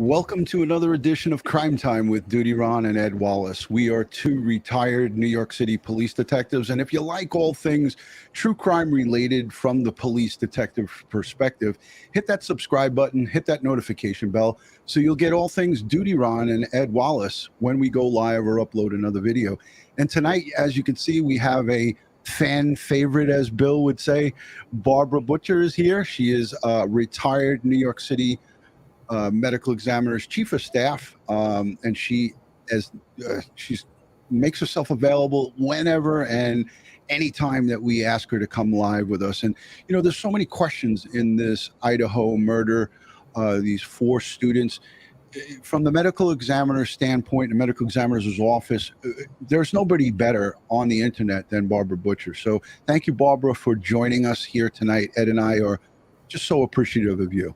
Welcome to another edition of Crime Time with DutyRon and Ed Wallace. We are two retired New York City police detectives, and if you like all things true crime related from the police detective perspective, hit that subscribe button, hit that notification bell, so you'll get all things DutyRon and Ed Wallace when we go live or upload another video. And tonight, as you can see, we have a fan favorite, as Bill would say. Barbara Butcher is here. She is a retired New York City medical examiner's chief of staff, and she makes herself available whenever and anytime that we ask her to come live with us. And you know, there's so many questions in this Idaho murder, these 4 students. From the medical examiner's standpoint, the medical examiner's office, there's nobody better on the internet than Barbara Butcher. So thank you, Barbara, for joining us here tonight. Ed and I are just so appreciative of you.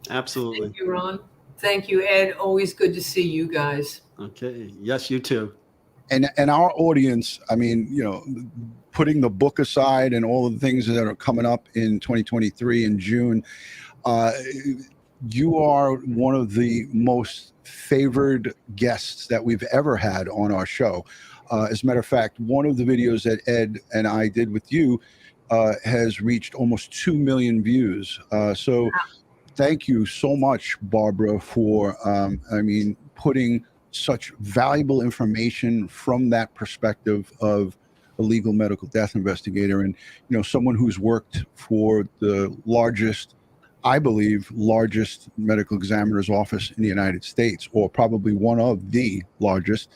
Absolutely. Thank you, Ron. Thank you, Ed. Always good to see you guys. Okay. Yes, you too. And our audience, I mean, you know, putting the book aside and all of the things that are coming up in 2023 in June, you are one of the most favored guests that we've ever had on our show. As a matter of fact, one of the videos that Ed and I did with you has reached almost 2 million views. So thank you so much, Barbara, for, putting such valuable information from that perspective of a legal medical death investigator, and, you know, someone who's worked for the largest, I believe, largest medical examiner's office in the United States, or probably one of the largest.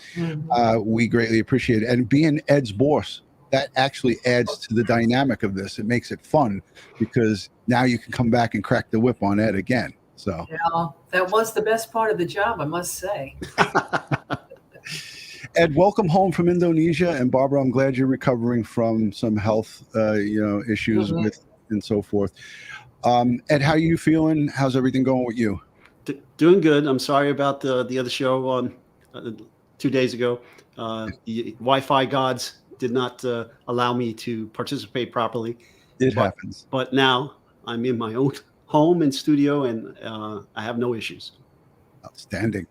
We greatly appreciate it. And being Ed's boss, that actually adds to the dynamic of this. It makes it fun because now you can come back and crack the whip on Ed again. So yeah, that was the best part of the job, I must say. Ed, welcome home from Indonesia. And Barbara, I'm glad you're recovering from some health, issues with and so forth. Ed, how are you feeling? How's everything going with you? Doing good. I'm sorry about the other show on 2 days ago. The Wi-Fi gods did not allow me to participate properly. It happens. But now I'm in my own home and studio, and I have no issues. Outstanding.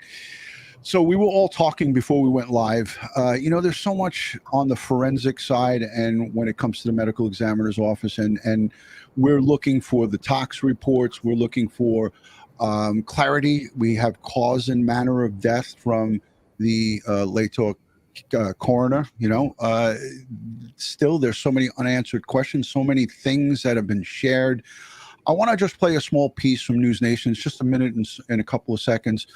So we were all talking before we went live. There's so much on the forensic side, and when it comes to the medical examiner's office, and we're looking for the tox reports. We're looking for clarity. We have cause and manner of death from the Lato coroner. Still, there's so many unanswered questions, so many things that have been shared. I want to just play a small piece from Newsnation. It's just a minute and a couple of seconds.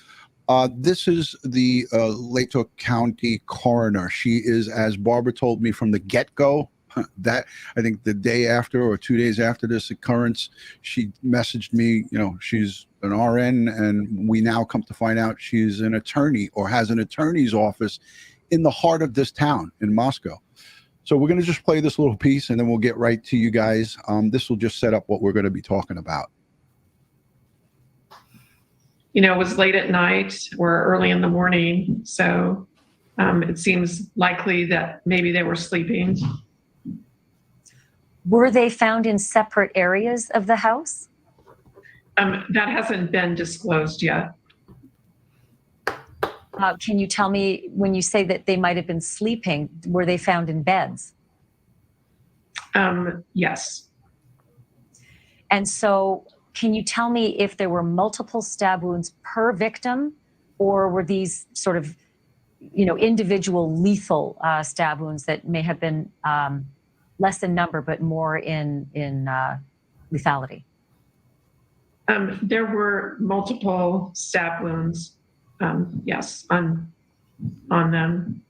This is the Lato County coroner. She is, as Barbara told me from the get-go, that I think the day after or 2 days after this occurrence, she messaged me, she's an RN, and we now come to find out she's an attorney or has an attorney's office in the heart of this town in Moscow. So we're going to just play this little piece, and then we'll get right to you guys. This will just set up what we're going to be talking about. It was late at night or early in the morning, so it seems likely that maybe they were sleeping. Were they found in separate areas of the house? That hasn't been disclosed yet. Can you tell me, when you say that they might have been sleeping, were they found in beds? Yes. And so can you tell me if there were multiple stab wounds per victim, or were these sort of, individual lethal stab wounds that may have been less in number but more in lethality? There were multiple stab wounds, yes, on them.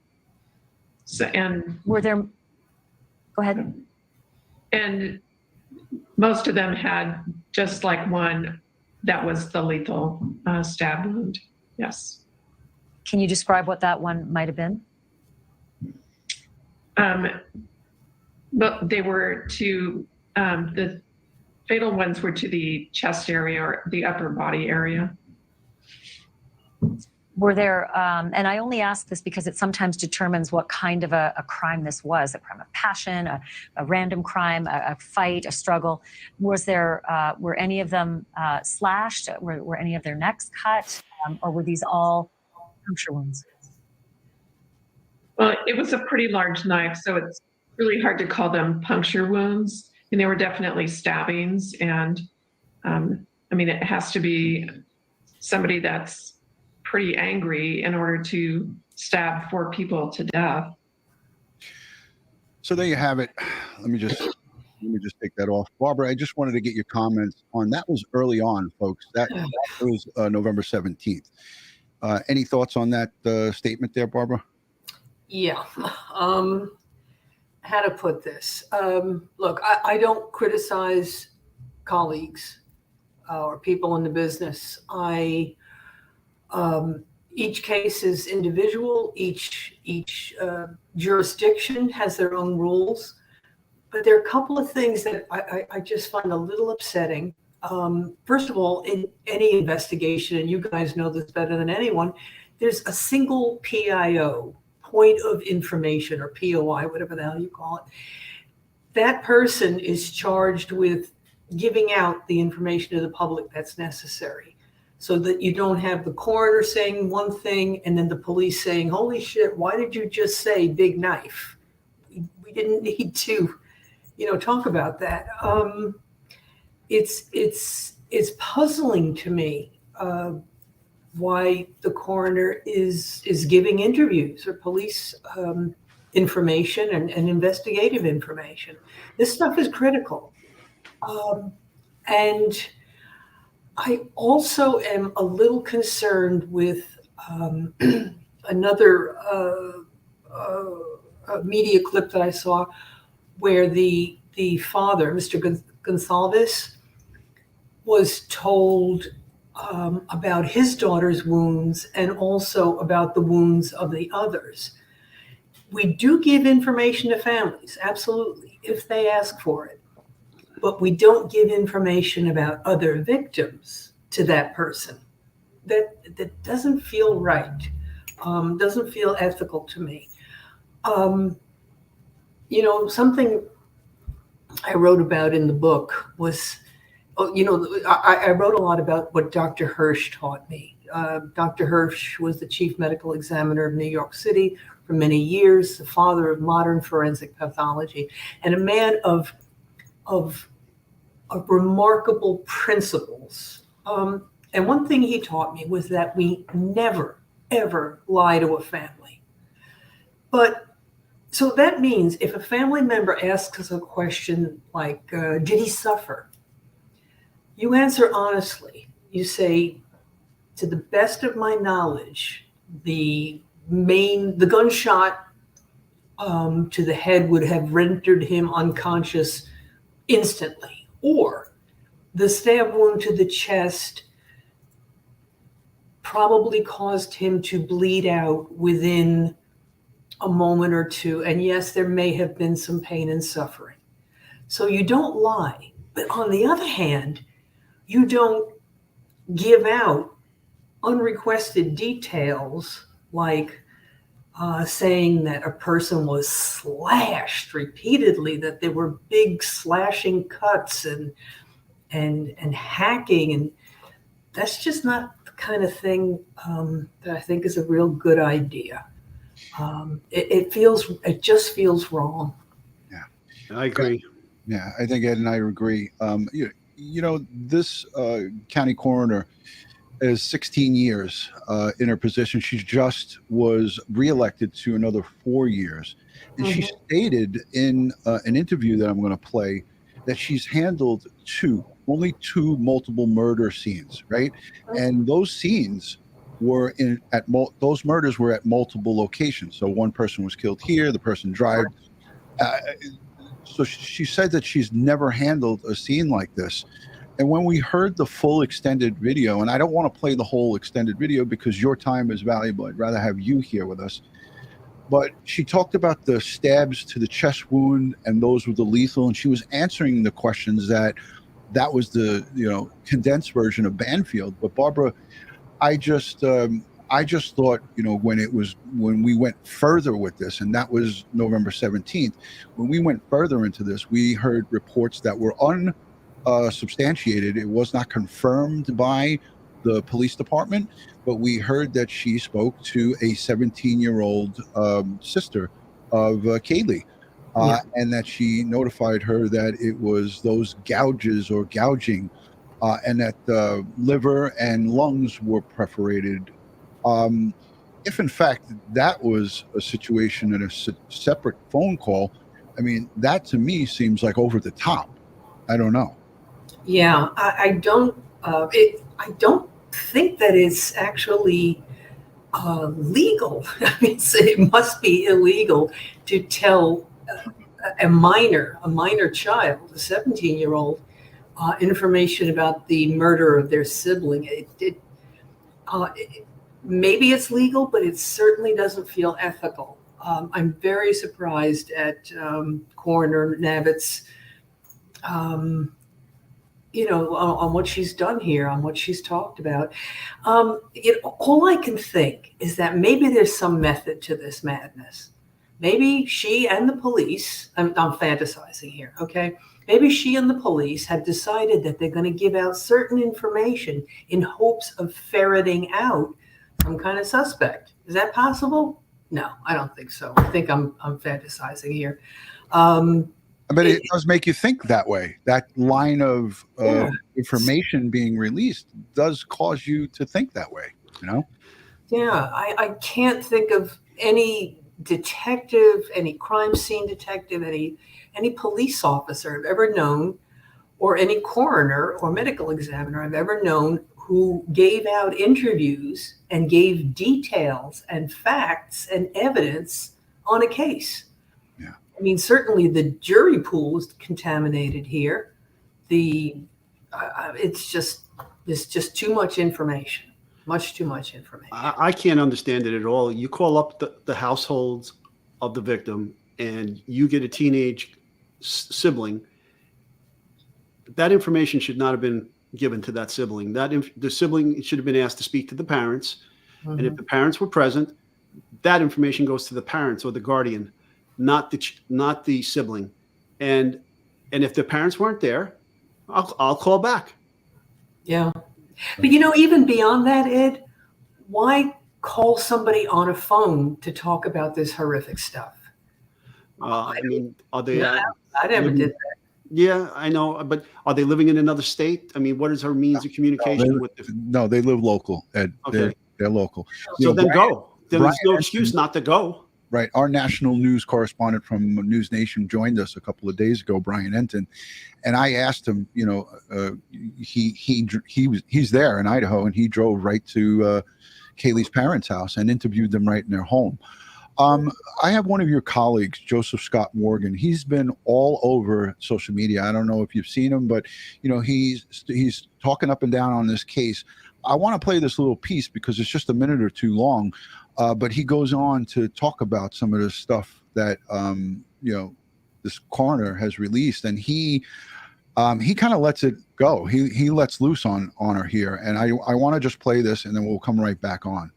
So, and were there? Go ahead. And most of them had just like one that was the lethal stab wound. Yes. Can you describe what that one might have been? But they were to the fatal ones were to the chest area or the upper body area. Were there, and I only ask this because it sometimes determines what kind of a crime this was, a crime of passion, a random crime, a fight, a struggle. Was there, were any of them slashed? Were any of their necks cut? Or were these all puncture wounds? Well, it was a pretty large knife, so it's really hard to call them puncture wounds. And they were definitely stabbings. And I mean, it has to be somebody that's pretty angry in order to stab 4 people to death. So there you have it. Let me just take that off. Barbara, I just wanted to get your comments on that. Was early on, folks. That was November 17th. Any thoughts on that statement there, Barbara? Yeah. How to put this? Look, I don't criticize colleagues or people in the business. Each case is individual. Each jurisdiction has their own rules. But there are a couple of things that I just find a little upsetting. First of all, in any investigation, and you guys know this better than anyone, there's a single PIO, point of information, or POI, whatever the hell you call it. That person is charged with giving out the information to the public that's necessary, so that you don't have the coroner saying one thing and then the police saying, holy shit, why did you just say big knife? We didn't need to, talk about that. It's puzzling to me why the coroner is giving interviews or police information and investigative information. This stuff is critical. And I also am a little concerned with another media clip that I saw where the father, Mr. Goncalves, was told about his daughter's wounds and also about the wounds of the others. We do give information to families, absolutely, if they ask for it. But we don't give information about other victims to that person. That doesn't feel right, doesn't feel ethical to me. Something I wrote about in the book was, I wrote a lot about what Dr. Hirsch taught me. Dr. Hirsch was the chief medical examiner of New York City for many years, the father of modern forensic pathology, and a man of remarkable principles. And one thing he taught me was that we never, ever lie to a family. So that means if a family member asks us a question like, did he suffer? You answer honestly. You say, to the best of my knowledge, the gunshot to the head would have rendered him unconscious instantly, or the stab wound to the chest probably caused him to bleed out within a moment or two. And yes, there may have been some pain and suffering. So you don't lie. But on the other hand, you don't give out unrequested details like saying that a person was slashed repeatedly, that there were big slashing cuts and hacking. And that's just not the kind of thing that I think is a real good idea. It just feels wrong. Yeah, I agree. Yeah, I think Ed and I agree. This county coroner is 16 years in her position. She just was reelected to another 4 years. And she stated in an interview that I'm going to play that she's handled only two multiple murder scenes, right? And those scenes were those murders were at multiple locations. So one person was killed here, the person died. So she said that she's never handled a scene like this. And when we heard the full extended video, and I don't want to play the whole extended video because your time is valuable. I'd rather have you here with us. But she talked about the stabs to the chest wound, and those were the lethal. And she was answering the questions that was the condensed version of Banfield. But Barbara, I just I just thought, when we went further with this, and that was November 17th, when we went further into this, we heard reports that were unsubstantiated. It was not confirmed by the police department, but we heard that she spoke to a 17-year-old sister of Kaylee, and that she notified her that it was those gouges or gouging, and that the liver and lungs were perforated. If in fact that was a situation in a separate phone call, I mean, that to me seems like over the top. I don't know. Yeah, I don't think that it's actually legal. I mean, it must be illegal to tell a minor child, a 17-year-old, information about the murder of their sibling. Maybe it's legal, but it certainly doesn't feel ethical. I'm very surprised at Coroner Mabbutt's, on what she's done here, on what she's talked about. All I can think is that maybe there's some method to this madness. Maybe she and the police, I'm fantasizing here, okay? Maybe she and the police have decided that they're going to give out certain information in hopes of ferreting out some kind of suspect. Is that possible? No, I don't think so. I think I'm fantasizing here. But it does make you think that way. That line of information being released does cause you to think that way, Yeah, I can't think of any detective, any crime scene detective, any police officer I've ever known, or any coroner or medical examiner I've ever known who gave out interviews and gave details and facts and evidence on a case. Yeah. I mean, certainly the jury pool is contaminated here. It's just too much information, much too much information. I can't understand it at all. You call up the households of the victim and you get a teenage sibling. That information should not have been given to that sibling. The sibling should have been asked to speak to the parents. Mm-hmm. And if the parents were present, that information goes to the parents or the guardian, not the sibling. And if the parents weren't there, I'll call back. Yeah. But even beyond that, Ed, why call somebody on a phone to talk about this horrific stuff? I mean, are they? I never did that. Yeah, I know, but are they living in another state? I mean, what is her means of communication with? No, they live local, Ed. Okay. They're local. So then go. Then there's no excuse not to go. Right. Our national news correspondent from Newsnation joined us a couple of days ago, Brian Enton, and I asked him. He's there in Idaho, and he drove right to Kaylee's parents' house and interviewed them right in their home. I have one of your colleagues, Joseph Scott Morgan. He's been all over social media. I don't know if you've seen him, but he's talking up and down on this case. I want to play this little piece because it's just a minute or two long, but he goes on to talk about some of the stuff that this coroner has released, and he kind of lets it go. He lets loose on her here, and I want to just play this, and then we'll come right back on.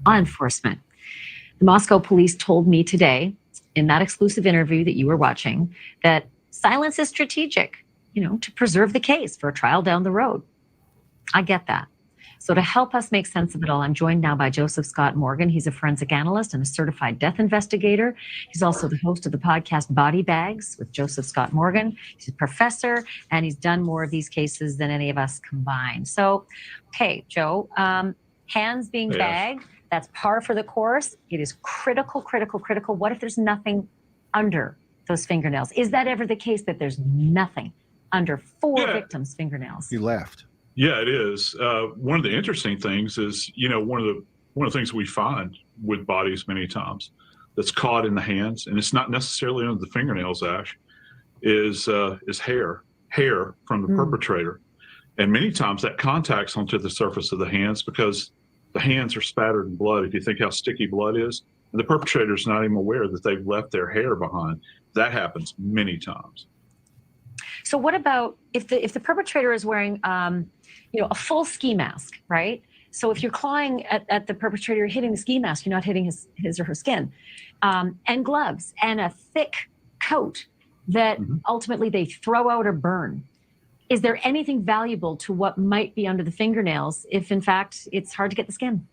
Law enforcement. The Moscow police told me today in that exclusive interview that you were watching that silence is strategic, to preserve the case for a trial down the road. I get that. So to help us make sense of it all, I'm joined now by Joseph Scott Morgan. He's a forensic analyst and a certified death investigator. He's also the host of the podcast Body Bags with Joseph Scott Morgan. He's a professor, and he's done more of these cases than any of us combined. So, okay, Joe, hands being bagged, that's par for the course. It is critical. What if there's nothing under those fingernails? Is that ever the case, that there's nothing under four victims' fingernails? He laughed. Yeah, it is. One of the interesting things is, one of the things we find with bodies many times that's caught in the hands, and it's not necessarily under the fingernails, Ash, is hair from the perpetrator. And many times that contacts onto the surface of the hands because the hands are spattered in blood. If you think how sticky blood is, and the perpetrator is not even aware that they've left their hair behind. That happens many times. So what about if the perpetrator is wearing, a full ski mask, right? So if you're clawing at the perpetrator, you're hitting the ski mask, you're not hitting his or her skin, and gloves and a thick coat that ultimately they throw out or burn. Is there anything valuable to what might be under the fingernails if, in fact, it's hard to get the skin?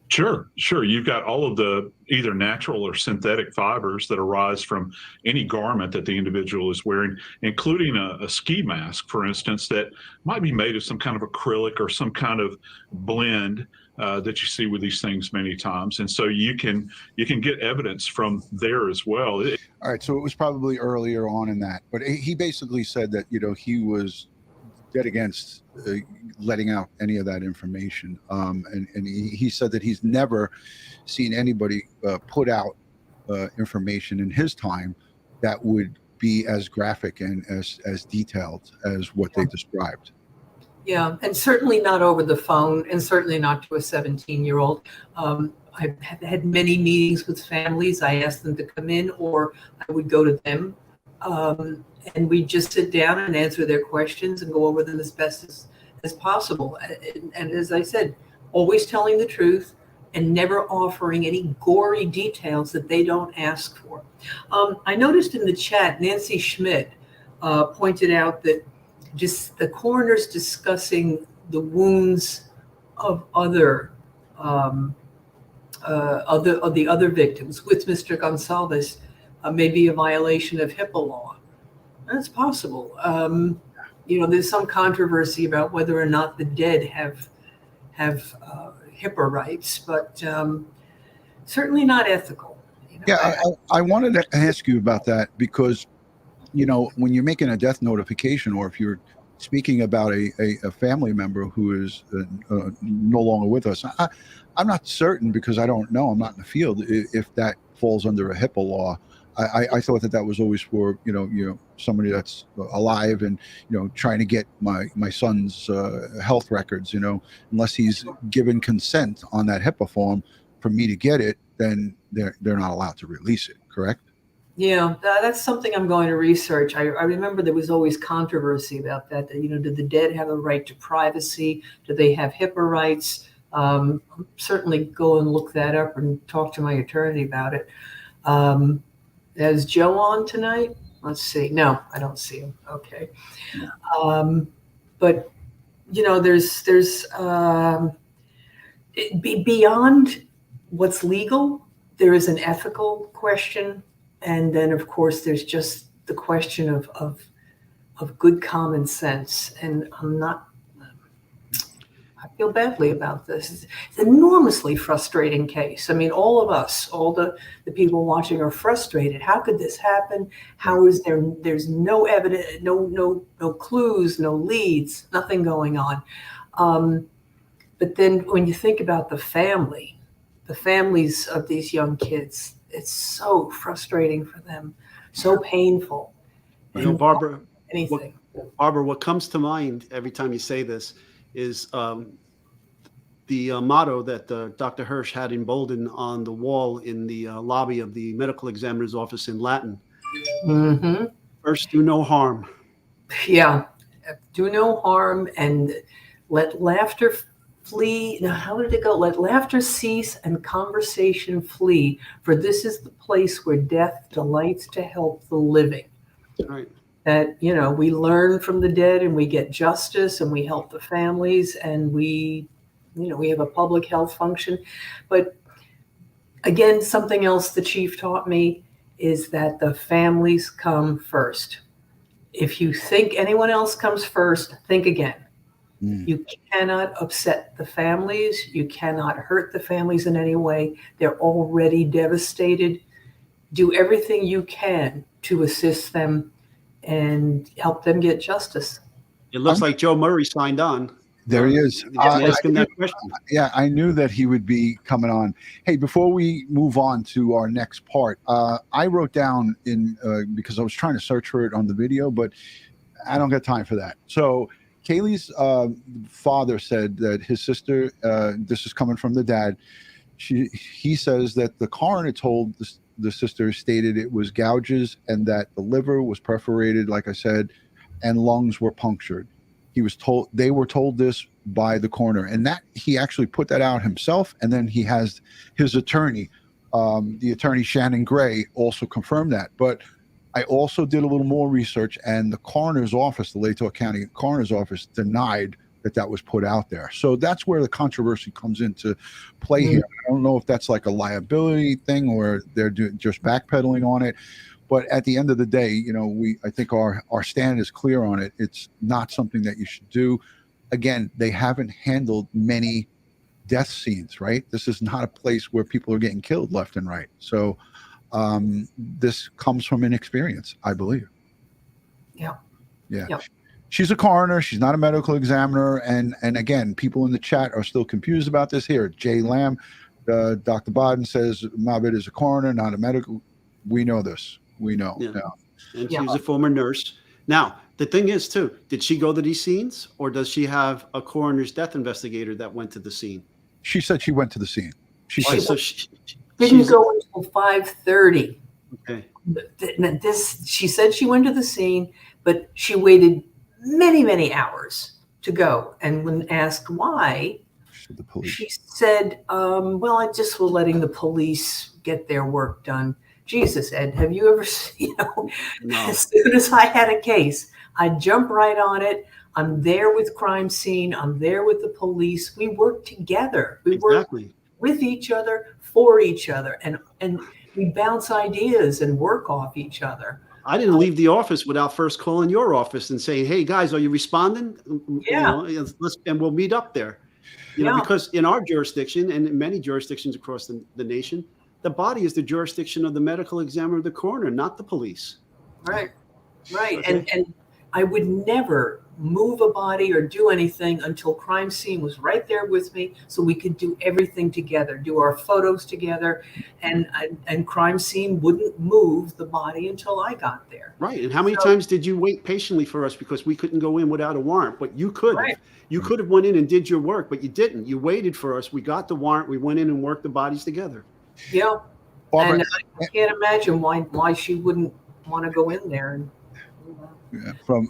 Sure. You've got all of the either natural or synthetic fibers that arise from any garment that the individual is wearing, including a ski mask, for instance, that might be made of some kind of acrylic or some kind of blend that you see with these things many times. And so you can get evidence from there as well. All right, so it was probably earlier on in that, but he basically said that he was dead against letting out any of that information, and he said that he's never seen anybody put out information in his time that would be as graphic and as detailed as what they described. Yeah, and certainly not over the phone, and certainly not to a 17-year-old. I've had many meetings with families. I asked them to come in, or I would go to them, and we'd just sit down and answer their questions and go over them as best as possible. And as I said, always telling the truth and never offering any gory details that they don't ask for. I noticed in the chat, Nancy Schmidt pointed out that just the coroners discussing the wounds of the other victims with Mr. Goncalves may be a violation of HIPAA law. That's possible. There's some controversy about whether or not the dead have HIPAA rights, but certainly not ethical. Yeah, I wanted to ask you about that because, when you're making a death notification, or if you're speaking about a family member who is no longer with us, I'm not certain, because I don't know. I'm not in the field, if that falls under a HIPAA law. I thought that was always for somebody that's alive and trying to get my son's health records. Unless he's given consent on that HIPAA form for me to get it, then they're not allowed to release it. Correct? Yeah, that's something I'm going to research. I remember there was always controversy about that. Do the dead have a right to privacy? Do they have HIPAA rights? Certainly go and look that up and talk to my attorney about it. Is Joe on tonight? Let's see. No, I don't see him. Okay. But there's beyond what's legal, there is an ethical question, and then of course there's just the question of good common sense. And I feel badly about this. It's an enormously frustrating case. I mean, all of us, all the people watching are frustrated. How could this happen? How is there's no evidence, no clues, no leads, nothing going on. But then when you think about the families of these young kids, it's so frustrating for them, so painful. Barbara, anything. Barbara, what comes to mind every time you say this is the motto that Dr. Hirsch had emboldened on the wall in the lobby of the medical examiner's office in Latin. Mm-hmm. First, do no harm. Yeah, do no harm and let laughter flee. Now, how did it go? Let laughter cease and conversation flee, for this is the place where death delights to help the living. Right. That, we learn from the dead and we get justice and we help the families and we have a public health function. But again, something else the chief taught me is that the families come first. If you think anyone else comes first, think again. You cannot upset the families. You cannot hurt the families in any way. They're already devastated. Do everything you can to assist them and help them get justice. It looks like Joe Murray signed on. There he is. Ask him that question. Yeah, I knew that he would be coming on. Hey, before we move on to our next part, I wrote down because I was trying to search for it on the video, but I don't got time for that. So Kaylee's father said that his sister, this is coming from the dad, he says that the coroner told the sister, stated it was gouges and that the liver was perforated, like I said, and lungs were punctured. They were told this by the coroner, and that he actually put that out himself. And then he has his attorney, the attorney Shannon Gray, also confirmed that. But I also did a little more research, and the coroner's office, the Latah County coroner's office, denied that was put out there. So that's where the controversy comes into play here. I don't know if that's like a liability thing or they're just backpedaling on it. But at the end of the day, I think our stand is clear on it. It's not something that you should do. Again, they haven't handled many death scenes, right? This is not a place where people are getting killed left and right. So this comes from inexperience, I believe. Yeah. She's a coroner. She's not a medical examiner. And again, people in the chat are still confused about this here. Jay Lamb, Dr. Bodden says Mabbutt is a coroner, not a medical. We know this. We know. Yeah. Now. And she's a former nurse. Now, the thing is, too, did she go to these scenes, or does she have a coroner's death investigator that went to the scene? She said she went to the scene. She Right, said so Didn't go until 5:30. Okay. She said she went to the scene, but she waited many, many hours to go. And when asked why, the police. she said, well, I just was letting the police get their work done. Jesus, Ed, have you ever seen, No. as soon as I had a case, I'd jump right on it. I'm there with crime scene. I'm there with the police. We work together. We work with each other, for each other. And we bounce ideas and work off each other. I didn't leave the office without first calling your office and saying, hey, guys, are you responding? Yeah. And we'll meet up there. Because in our jurisdiction and in many jurisdictions across the nation, the body is the jurisdiction of the medical examiner, the coroner, not the police. Right. Okay. And I would never move a body or do anything until crime scene was right there with me, so we could do everything together, do our photos together, and crime scene wouldn't move the body until I got there. Right. And how many times did you wait patiently for us because we couldn't go in without a warrant? But you could. Right. You could have went in and did your work, but you didn't. You waited for us. We got the warrant. We went in and worked the bodies together. Yeah. Barbara, And I can't imagine why she wouldn't want to go in there. And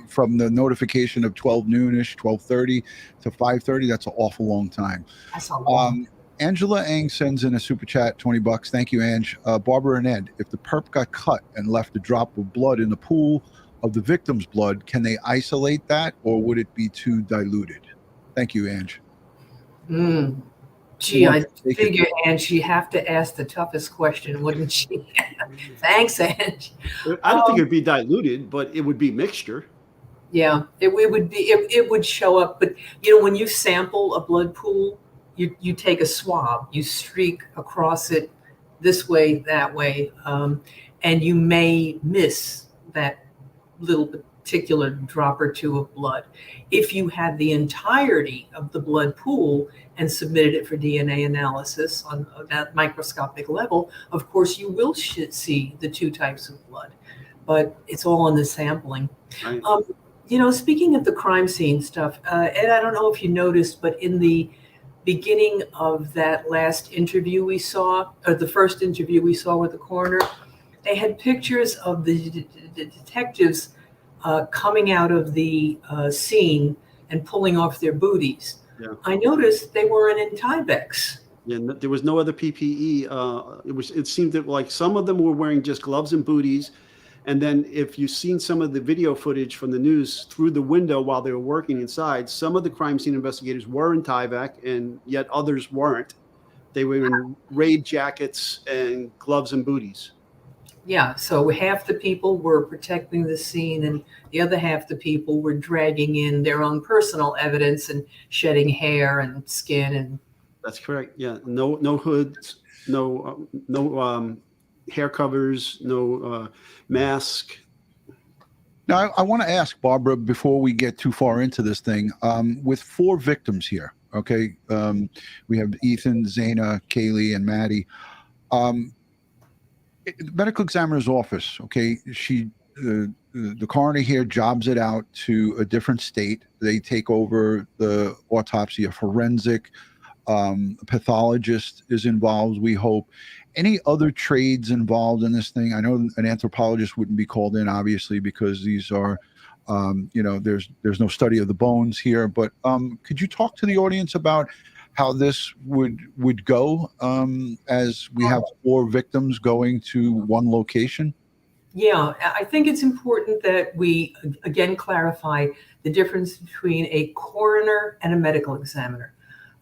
from the notification of 12 noonish, 12:30 to 5:30, that's an awful long time. that's a lot. Angela Ang sends in a super chat, $20. Thank you, Ange. Barbara and Ed, if the perp got cut and left a drop of blood in the pool of the victim's blood, can they isolate that, or would it be too diluted? Thank you, Ange. Gee, I figure, Ange, you have to ask the toughest question, wouldn't she? Thanks, Ange. I don't think it would be diluted, but it would be mixture. Yeah, it would be. It would show up. But when you sample a blood pool, you take a swab, you streak across it this way, that way, and you may miss that little particular drop or two of blood. If you had the entirety of the blood pool and submitted it for DNA analysis on that microscopic level, of course you will see the two types of blood, but it's all in the sampling. Right. Speaking of the crime scene stuff, Ed, I don't know if you noticed, but in the beginning of that last interview we saw, or the first interview we saw with the coroner, they had pictures of the detectives coming out of the scene and pulling off their booties. Yeah. I noticed they weren't in Tyveks. Yeah, there was no other PPE. It seemed that like some of them were wearing just gloves and booties. And then if you've seen some of the video footage from the news through the window while they were working inside, some of the crime scene investigators were in Tyvek and yet others weren't. They were in raid jackets and gloves and booties. Yeah, so half the people were protecting the scene and the other half the people were dragging in their own personal evidence and shedding hair and skin. And That's correct. Yeah, no hoods, no hair covers, no mask. Now, I want to ask Barbara, before we get too far into this thing, with 4 victims here, okay? We have Ethan, Xana, Kaylee, and Maddie. The medical examiner's office, okay, the coroner here jobs it out to a different state. They take over the autopsy. A forensic pathologist is involved, we hope. Any other trades involved in this thing? I know an anthropologist wouldn't be called in, obviously, because these are There's no study of the bones here, but could you talk to the audience about how this would go as we have 4 victims going to one location? Yeah, I think it's important that we again clarify the difference between a coroner and a medical examiner.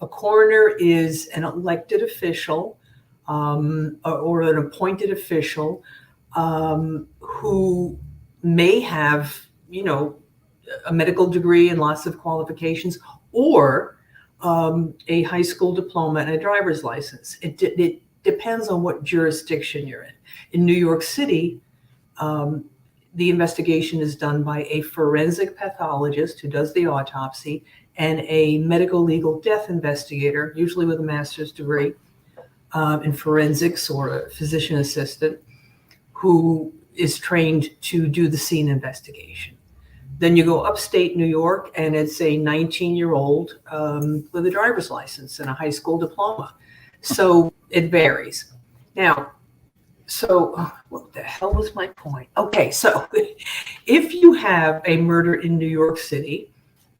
A coroner is an elected official or an appointed official who may have, a medical degree and lots of qualifications, or a high school diploma and a driver's license. It depends on what jurisdiction you're in. In New York City, the investigation is done by a forensic pathologist who does the autopsy and a medical legal death investigator, usually with a master's degree in forensics or a physician assistant, who is trained to do the scene investigation. Then you go upstate New York, and it's a 19-year-old with a driver's license and a high school diploma. So it varies. Now, what the hell was my point? Okay, so if you have a murder in New York City,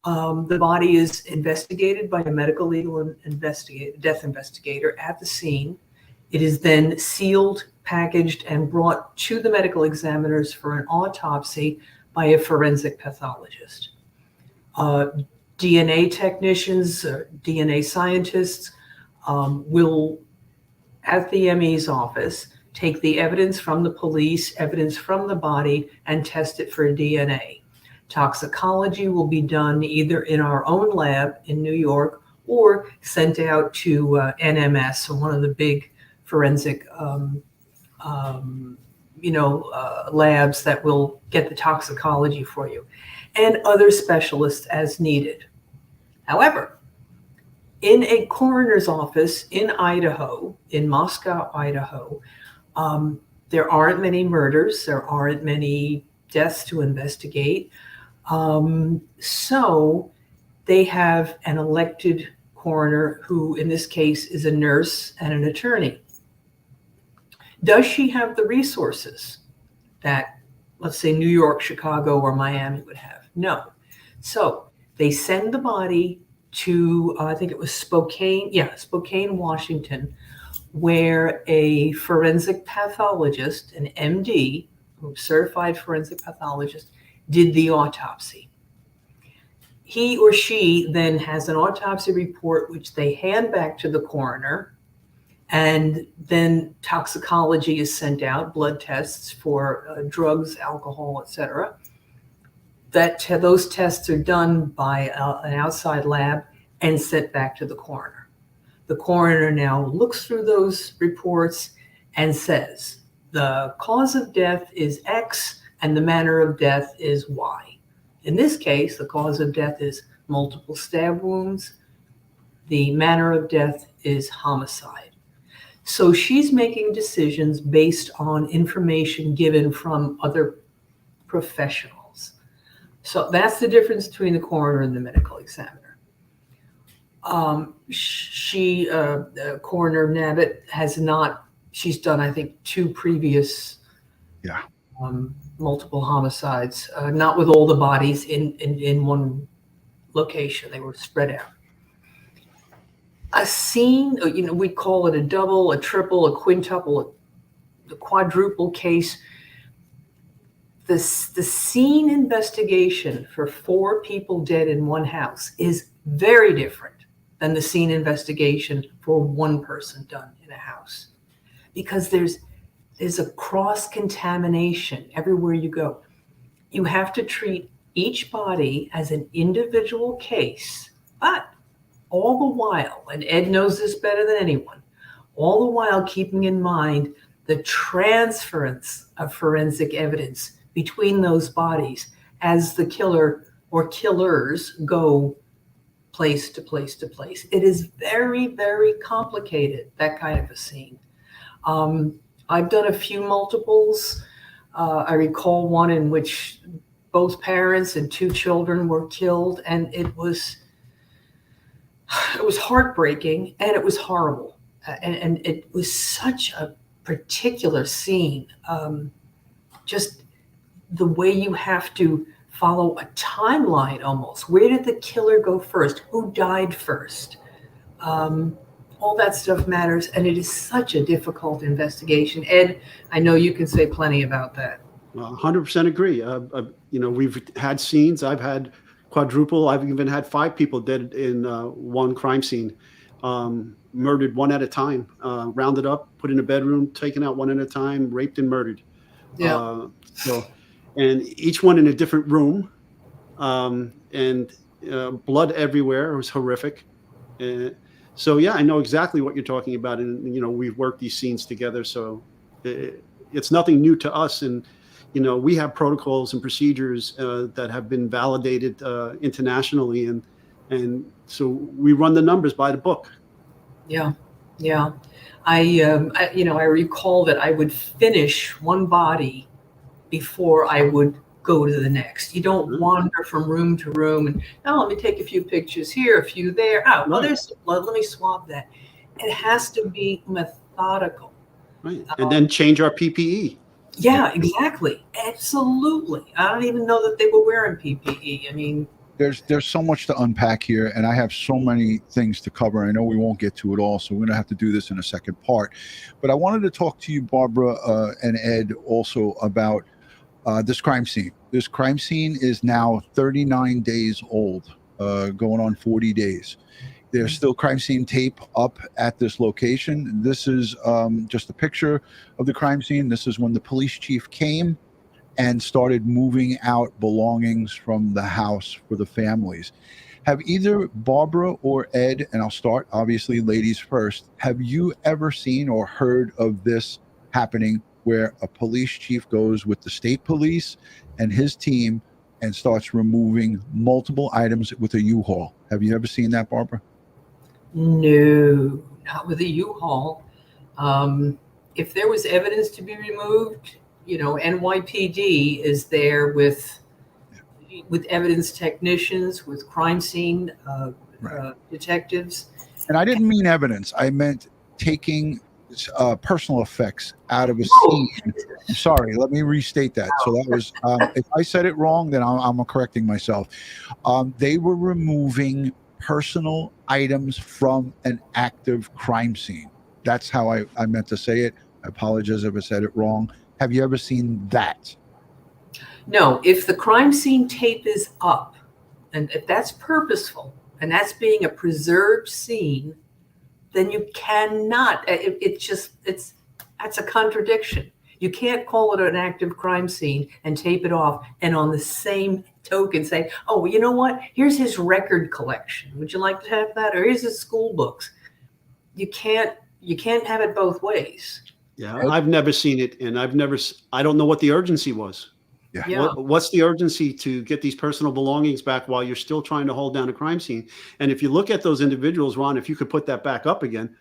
the body is investigated by a medical legal death investigator at the scene. It is then sealed, packaged, and brought to the medical examiners for an autopsy by a forensic pathologist. DNA technicians, DNA scientists will, at the ME's office, take the evidence from the police, evidence from the body, and test it for DNA. Toxicology will be done either in our own lab in New York or sent out to NMS, or one of the big forensic labs that will get the toxicology for you, and other specialists as needed. However, in a coroner's office in Idaho, in Moscow, Idaho, there aren't many murders, there aren't many deaths to investigate. So they have an elected coroner who, in this case, is a nurse and an attorney. Does she have the resources that, let's say, New York, Chicago, or Miami would have? No. So they send the body to, I think it was Spokane, Washington, where a forensic pathologist, an MD, a certified forensic pathologist, did the autopsy. He or she then has an autopsy report, which they hand back to the coroner. And then toxicology is sent out, blood tests for drugs, alcohol, etc. Those tests are done by an outside lab and sent back to the coroner. The coroner now looks through those reports and says, the cause of death is X and the manner of death is Y. In this case, the cause of death is multiple stab wounds. The manner of death is homicide. So she's making decisions based on information given from other professionals. So that's the difference between the coroner and the medical examiner. Coroner Mabbutt she's done, I think, 2 previous multiple homicides, not with all the bodies in one location. They were spread out. A scene, we call it a double, a triple, a quintuple, a quadruple case. The scene investigation for 4 people dead in one house is very different than the scene investigation for 1 person done in a house, because there's a cross-contamination everywhere you go. You have to treat each body as an individual case, but all the while, and Ed knows this better than anyone, all the while keeping in mind the transference of forensic evidence between those bodies as the killer or killers go place to place to place. It is very, very complicated, that kind of a scene. I've done a few multiples. I recall one in which both parents and 2 children were killed, and it was heartbreaking, and it was horrible. And it was such a particular scene. Just the way you have to follow a timeline almost. Where did the killer go first? Who died first? All that stuff matters, and it is such a difficult investigation. Ed, I know you can say plenty about that. 100% agree. We've had scenes. I've had quadruple. I've even had 5 people dead in one crime scene, murdered one at a time, rounded up, put in a bedroom, taken out one at a time, raped and murdered. Yeah. And each one in a different room, and blood everywhere. It was horrific. So yeah, I know exactly what you're talking about, and we've worked these scenes together, so it's nothing new to us. And we have protocols and procedures that have been validated internationally, and so we run the numbers by the book. Yeah. I recall that I would finish one body before I would go to the next. You don't wander from room to room and, let me take a few pictures here, a few there. Oh, well, there's blood. Let me swab that. It has to be methodical. Right. And then change our PPE. Yeah, exactly. Absolutely. I don't even know that they were wearing PPE. I mean, there's so much to unpack here, and I have so many things to cover. I know we won't get to it all, so we're gonna have to do this in a second part. But I wanted to talk to you, Barbara and Ed, also about this crime scene. This crime scene is now 39 days old, going on 40 days. There's still crime scene tape up at this location. This is just a picture of the crime scene. This is when the police chief came and started moving out belongings from the house for the families. Have either Barbara or Ed, and I'll start obviously ladies first, have you ever seen or heard of this happening, where a police chief goes with the state police and his team and starts removing multiple items with a U-Haul? Have you ever seen that, Barbara? No, not with a U-Haul. If there was evidence to be removed, NYPD is there with evidence technicians, with crime scene detectives. And I didn't mean evidence. I meant taking personal effects out of a scene. I'm sorry, let me restate that. So that was, if I said it wrong, then I'm correcting myself. They were removing personal items from an active crime scene. That's how I meant to say it. I apologize if I said it wrong. Have you ever seen that? No, if the crime scene tape is up, and if that's purposeful, and that's being a preserved scene, then you cannot, that's a contradiction. You can't call it an active crime scene and tape it off, and on the same token say, oh, you know what? Here's his record collection. Would you like to have that? Or here's his school books. You can't have it both ways. Yeah, I've never seen it, and I don't know what the urgency was. Yeah. What's the urgency to get these personal belongings back while you're still trying to hold down a crime scene? And if you look at those individuals, Ron, if you could put that back up again,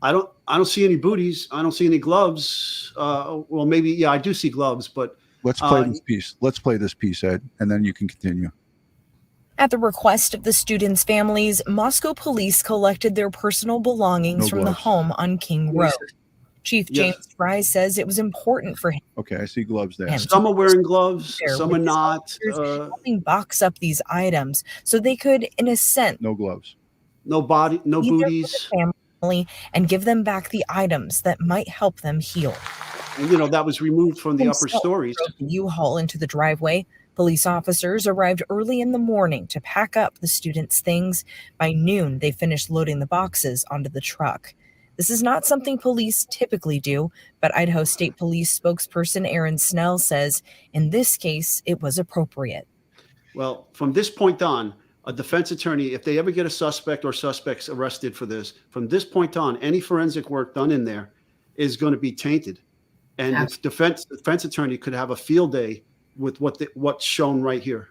I don't see any booties. I don't see any gloves. Well, maybe, yeah, I do see gloves, but let's play this piece. Let's play this piece, Ed, and then you can continue. At the request of the students' families, Moscow police collected their personal belongings from the home on King Road. Chief James Fry says it was important for him. Okay, I see gloves there. Some are wearing gloves, some are not. Helping box up these items so they could, in a sense, no gloves, no body, no booties, family, and give them back the items that might help them heal. And that was removed from the upper stories. The U-Haul into the driveway. Police officers arrived early in the morning to pack up the students' things. By noon, they finished loading the boxes onto the truck. This is not something police typically do, but Idaho State Police spokesperson Aaron Snell says in this case, it was appropriate. Well, from this point on, a defense attorney, if they ever get a suspect or suspects arrested for this, from this point on, any forensic work done in there is going to be tainted. And the defense attorney could have a field day with what's shown right here.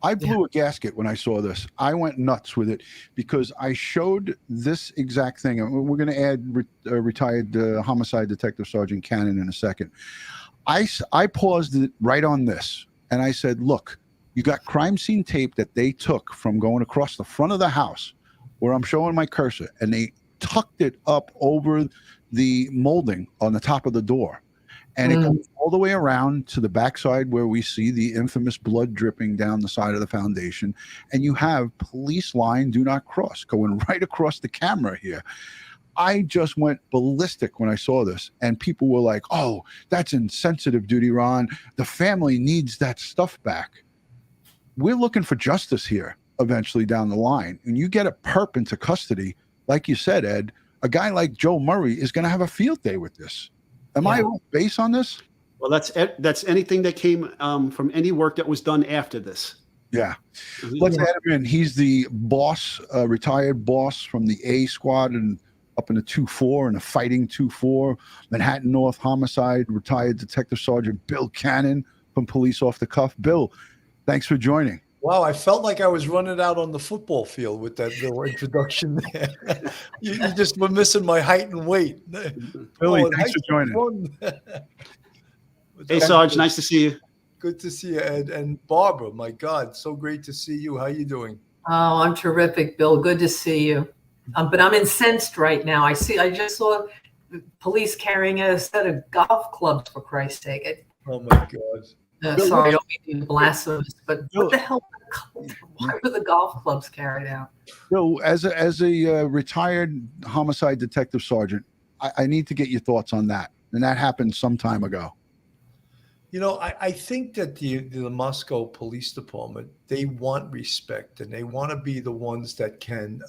I blew a gasket when I saw this. I went nuts with it because I showed this exact thing. We're going to add retired homicide detective Sergeant Cannon in a second. I paused it right on this, and I said, look, you got crime scene tape that they took from going across the front of the house where I'm showing my cursor, and they tucked it up over the molding on the top of the door. And it comes all the way around to the backside where we see the infamous blood dripping down the side of the foundation. And you have police line do not cross going right across the camera here. I just went ballistic when I saw this, and people were like, oh, that's insensitive, DutyRon. The family needs that stuff back. We're looking for justice here eventually down the line. And you get a perp into custody, like you said, Ed, a guy like Joe Murray is going to have a field day with this. Am I off base on this? Well, that's anything that came from any work that was done after this. Yeah. Let's add him in. He's the boss, retired boss from the A squad and up in the 2-4 and the fighting 2-4, Manhattan North homicide, retired Detective Sergeant Bill Cannon from Police Off the Cuff. Bill, thanks for joining. Wow, I felt like I was running out on the football field with that little introduction there. you just were missing my height and weight. Billy, thanks for joining. Hey, Sarge, nice to see you. Good to see you, Ed. And Barbara, my God, so great to see you. How you doing? Oh, I'm terrific, Bill. Good to see you. But I'm incensed right now. I just saw police carrying a set of golf clubs, for Christ's sake. Oh my God. Sorry, I don't mean to be blasphemous, but what the hell? Why were the golf clubs carried out? So, as a retired homicide detective sergeant, I need to get your thoughts on that. And that happened some time ago. You know, I think that the Moscow Police Department, they want respect, and they want to be the ones that can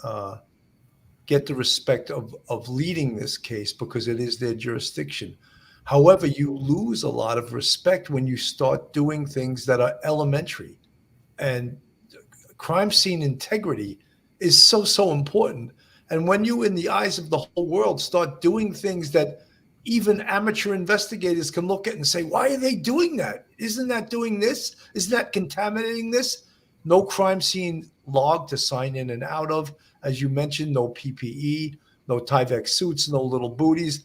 get the respect of leading this case because it is their jurisdiction. However, you lose a lot of respect when you start doing things that are elementary. And crime scene integrity is so important. And when you, in the eyes of the whole world, start doing things that even amateur investigators can look at and say, why are they doing that? Isn't that doing this? Isn't that contaminating this? No crime scene log to sign in and out of. As you mentioned, no PPE, no Tyvek suits, no little booties.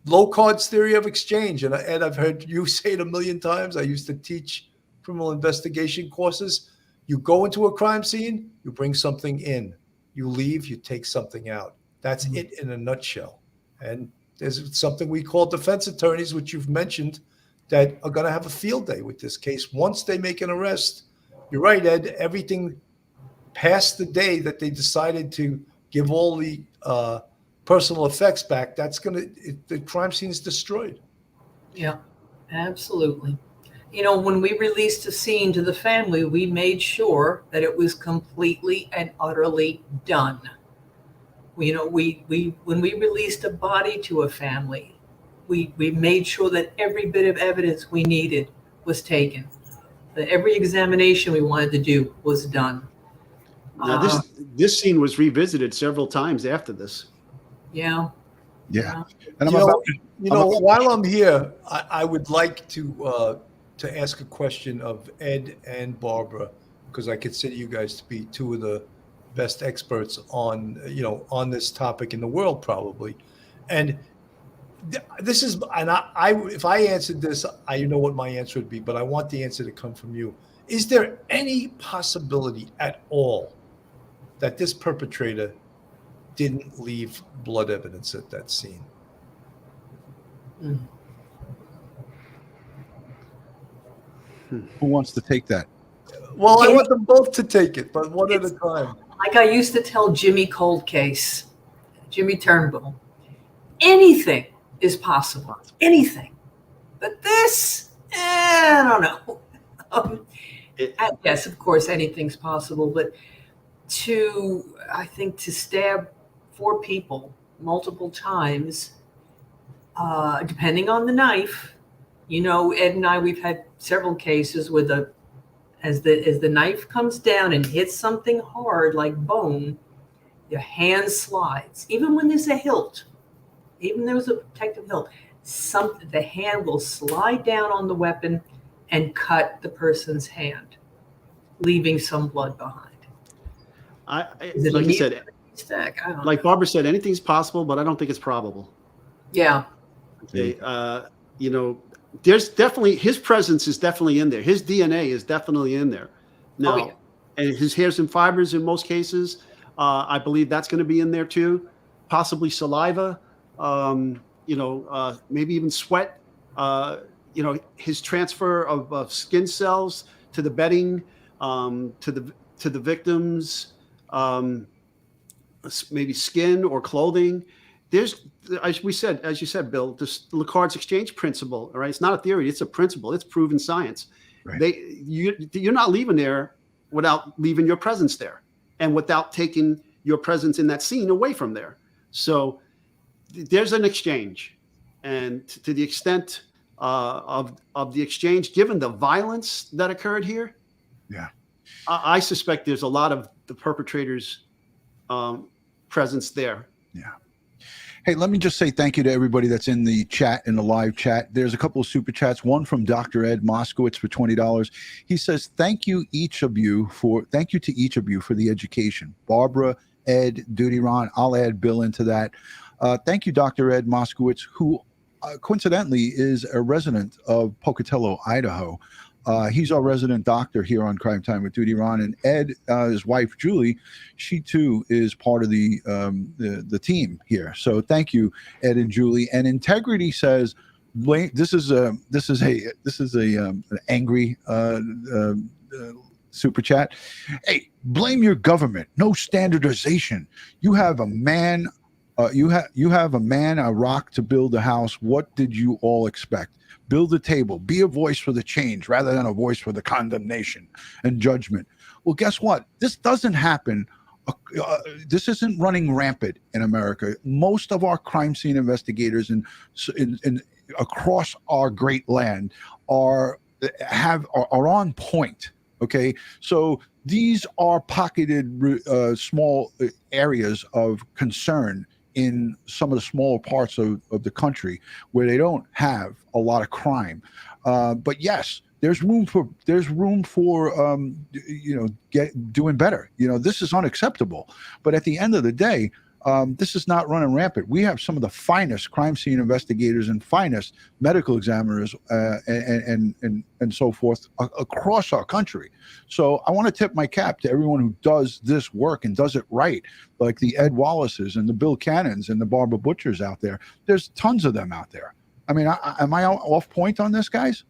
Low cards theory of exchange. And Ed, I've heard you say it a million times. I used to teach criminal investigation courses. You go into a crime scene, you bring something in. You leave, you take something out. That's it in a nutshell. And there's something we call defense attorneys, which you've mentioned, that are going to have a field day with this case. Once they make an arrest, you're right, Ed, everything past the day that they decided to give all the personal effects back, the crime scene is destroyed. Yeah, absolutely. You know, when we released a scene to the family, we made sure that it was completely and utterly done. You know, we when we released a body to a family, we made sure that every bit of evidence we needed was taken, that every examination we wanted to do was done. Now, this scene was revisited several times after this. Yeah. And while I'm here, I would like to ask a question of Ed and Barbara, because I consider you guys to be two of the best experts on this topic in the world, probably. And this is, and if I answered this, I know what my answer would be, but I want the answer to come from you. Is there any possibility at all that this perpetrator didn't leave blood evidence at that scene? Who wants to take that? Well, I want them both to take it, but one at a time. Like I used to tell Jimmy Cold Case, Jimmy Turnbull, anything is possible. Anything. But this, I don't know. Yes, of course, anything's possible. But I think to stab 4 people multiple times, depending on the knife, you know, Ed and I, we've had several cases where as the knife comes down and hits something hard like bone, your hand slides. Even when there's a hilt, even there was a protective hilt, the hand will slide down on the weapon and cut the person's hand, leaving some blood behind. Like you said, like Barbara said, anything's possible, but I don't think it's probable. Yeah. Okay. You know, there's definitely, his presence is definitely in there. His DNA is definitely in there. Now, and his hairs and fibers in most cases, I believe that's going to be in there too. Possibly saliva, maybe even sweat. his transfer of skin cells to the bedding, to the victims, maybe skin or clothing. There's, as you said, Bill, this Lacard's exchange principle. All right, it's not a theory; it's a principle. It's proven science. Right. You're not leaving there without leaving your presence there, and without taking your presence in that scene away from there. So there's an exchange, and to the extent of the exchange, given the violence that occurred here, yeah, I suspect there's a lot of the perpetrators' presence there. Yeah. Hey, let me just say thank you to everybody that's in the chat, in the live chat. There's a couple of super chats. One from Dr. Ed Moskowitz for $20. He says, thank you to each of you for the education. Barbara, Ed, DutyRon, I'll add Bill into that. Thank you, Dr. Ed Moskowitz, who coincidentally is a resident of Pocatello, Idaho. He's our resident doctor here on Crime Time with DutyRon, and Ed, his wife Julie, she too is part of the team here. So thank you, Ed and Julie. And Integrity says, this is an angry super chat. Hey, blame your government. No standardization. You have a man. You have a man, a rock to build a house. What did you all expect? Build a table. Be a voice for the change rather than a voice for the condemnation and judgment. Well, guess what? This doesn't happen. This isn't running rampant in America. Most of our crime scene investigators in across our great land are on point. Okay, so these are pocketed small areas of concern in some of the smaller parts of the country where they don't have a lot of crime. But yes, there's room for doing better. This is unacceptable. But at the end of the day, this is not running rampant. We have some of the finest crime scene investigators and finest medical examiners and so forth across our country. So I want to tip my cap to everyone who does this work and does it right, like the Ed Wallaces and the Bill Cannons and the Barbara Butchers out there. There's tons of them out there. I mean, am I off point on this, guys?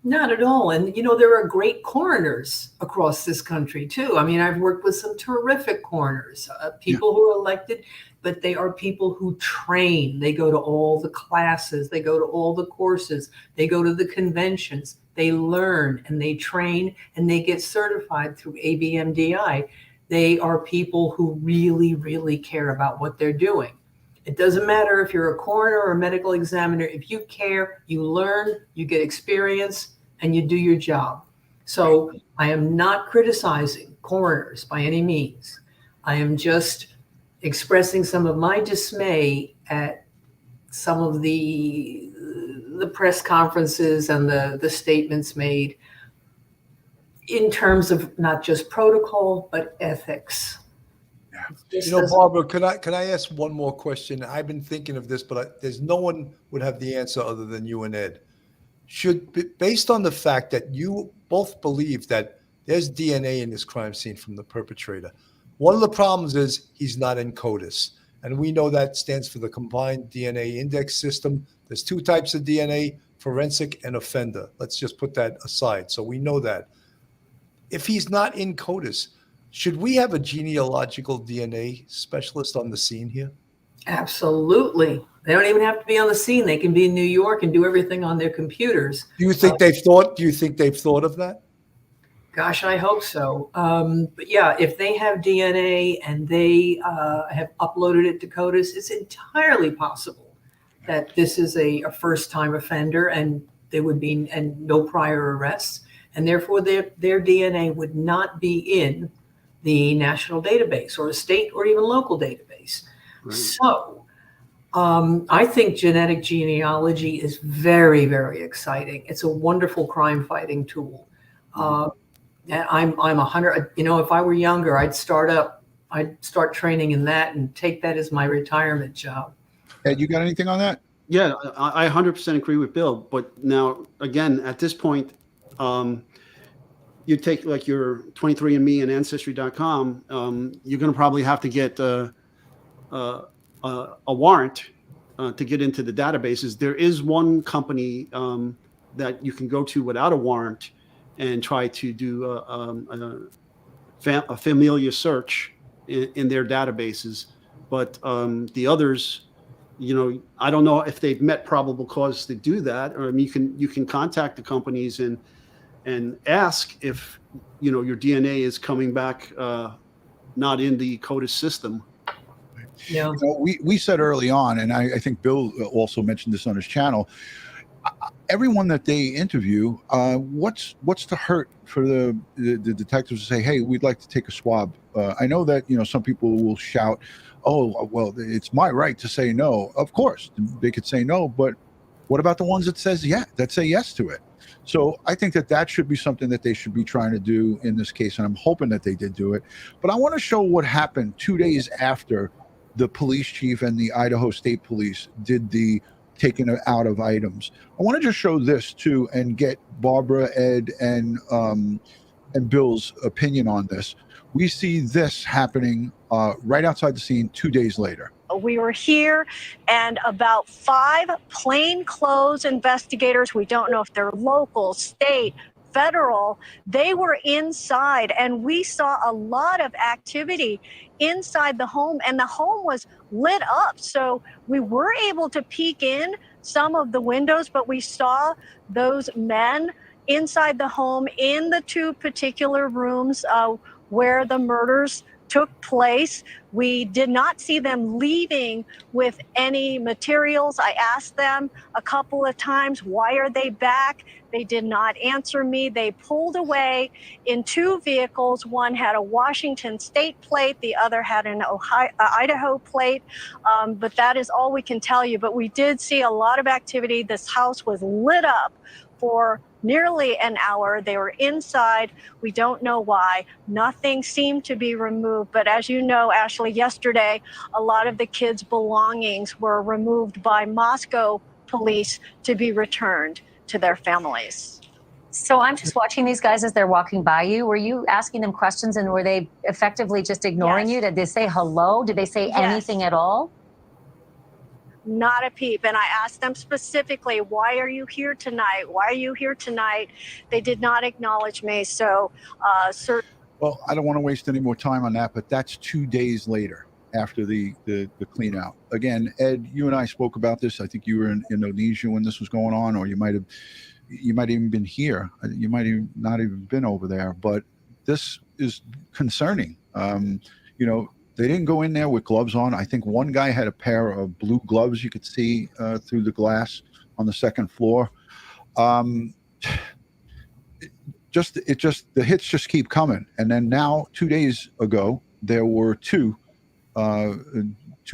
Not at all. And, there are great coroners across this country, too. I mean, I've worked with some terrific coroners, people who are elected, but they are people who train. They go to all the classes. They go to all the courses. They go to the conventions. They learn and they train and they get certified through ABMDI. They are people who really, really care about what they're doing. It doesn't matter if you're a coroner or a medical examiner. If you care, you learn, you get experience, and you do your job. So I am not criticizing coroners by any means. I am just expressing some of my dismay at some of the press conferences and the statements made in terms of not just protocol, but ethics. Barbara, can I ask one more question? I've been thinking of this, but there's no one would have the answer other than you and Ed. Based on the fact that you both believe that there's DNA in this crime scene from the perpetrator, one of the problems is he's not in CODIS. And we know that stands for the Combined DNA Index System. There's two types of DNA, forensic and offender. Let's just put that aside. So we know that. If he's not in CODIS, should we have a genealogical DNA specialist on the scene here? Absolutely. They don't even have to be on the scene. They can be in New York and do everything on their computers. Do you think they've thought of that? Gosh, I hope so. But yeah, if they have DNA and they have uploaded it to CODIS, it's entirely possible that this is a first-time offender and there would be no prior arrests, and therefore their DNA would not be in the national database or a state or even local database. Right. So I think genetic genealogy is very, very exciting. It's a wonderful crime-fighting tool. And I'm 100. If I were younger, I'd start training in that and take that as my retirement job. Ed, you got anything on that? Yeah, I 100% agree with Bill. But now, again, at this point, you take like your 23andMe and Ancestry.com, you're going to probably have to get a warrant to get into the databases. There is one company that you can go to without a warrant and try to do a familiar search in their databases. But the others, I don't know if they've met probable cause to do that. Or I mean, you can contact the companies and ask if your DNA is coming back not in the CODIS system. Yeah. We said early on, and I think Bill also mentioned this on his channel, everyone that they interview, what's the hurt for the detectives to say, hey, we'd like to take a swab? I know that some people will shout, oh, well, it's my right to say no. Of course they could say no, but what about the ones that say yes to it? So I think that should be something that they should be trying to do in this case, and I'm hoping that they did do it. But I want to show what happened 2 days after the police chief and the Idaho State Police did the taking out of items. I want to just show this too and get Barbara, Ed, and Bill's opinion on this. We see this happening right outside the scene 2 days later. We were here, and about 5 plainclothes investigators, we don't know if they're local, state, federal, they were inside, and we saw a lot of activity inside the home, and the home was lit up. So we were able to peek in some of the windows, but we saw those men inside the home in the 2 particular rooms where the murders took place. We did not see them leaving with any materials. I asked them a couple of times, why are they back? They did not answer me. They pulled away in 2 vehicles. One had a Washington State plate, the other had an Idaho plate. But that is all we can tell you. But we did see a lot of activity. This house was lit up for nearly an hour. They were inside. We don't know why. Nothing seemed to be removed. But as you know, Ashley, yesterday, a lot of the kids' belongings were removed by Moscow police to be returned to their families. So I'm just watching these guys as they're walking by you. Were you asking them questions, and were they effectively just ignoring you? Did they say hello? Did they say anything at all? Not a peep. And I asked them specifically, why are you here tonight? Why are you here tonight? They did not acknowledge me. So, well, I don't want to waste any more time on that, but that's 2 days later after the clean out. Again, Ed, you and I spoke about this. I think you were in Indonesia when this was going on, or you might have even been here. You might have not even been over there, but this is concerning. They didn't go in there with gloves on. I think one guy had a pair of blue gloves you could see through the glass on the second floor. The hits just keep coming. And then now, 2 days ago, there were two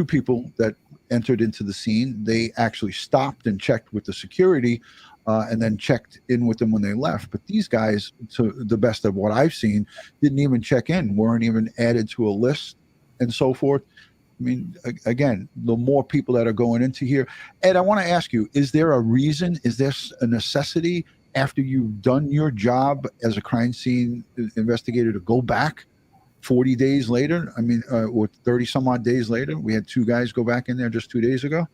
people that entered into the scene. They actually stopped and checked with the security and then checked in with them when they left. But these guys, to the best of what I've seen, didn't even check in, weren't even added to a list, and so forth. I mean, again, the more people that are going into here. Ed, I want to ask you, is there a reason? Is this a necessity after you've done your job as a crime scene investigator to go back 40 days later? I mean, or 30 some odd days later? We had 2 guys go back in there just 2 days ago.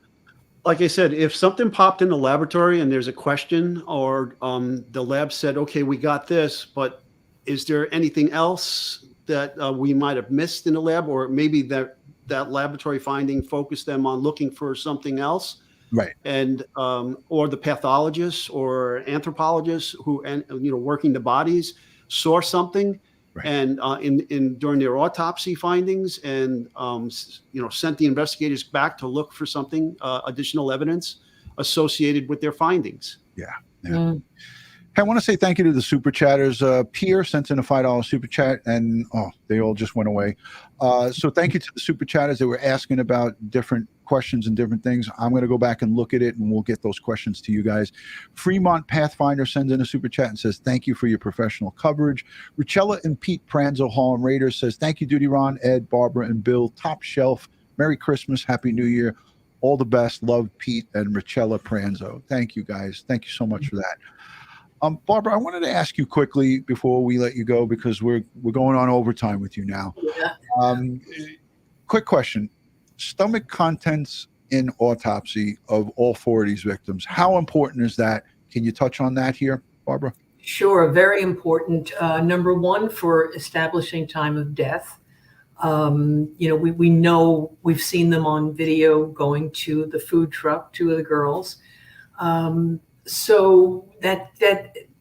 Like I said, if something popped in the laboratory and there's a question, or the lab said, okay, we got this, but is there anything else that we might have missed in the lab, or maybe that laboratory finding focused them on looking for something else, right? And or the pathologists or anthropologists who working the bodies saw something, right, and during their autopsy findings, and sent the investigators back to look for something, additional evidence associated with their findings. Yeah. I want to say thank you to the super chatters. Pierre sent in a $5 super chat, and they all just went away. So thank you to the super chatters. They were asking about different questions and different things. I'm going to go back and look at it, and we'll get those questions to you guys. Fremont Pathfinder sends in a super chat and says, thank you for your professional coverage. Richella and Pete Pranzo, Harlem Raiders, says, thank you, DutyRon, Ed, Barbara, and Bill. Top shelf. Merry Christmas. Happy New Year. All the best. Love, Pete and Richella Pranzo. Thank you, guys. Thank you so much for that. Barbara, I wanted to ask you quickly before we let you go, because we're going on overtime with you now. Yeah. Quick question. Stomach contents in autopsy of all 4 of these victims. How important is that? Can you touch on that here, Barbara? Sure, very important. Number one, for establishing time of death. We know, we've seen them on video going to the food truck, 2 of the girls. So that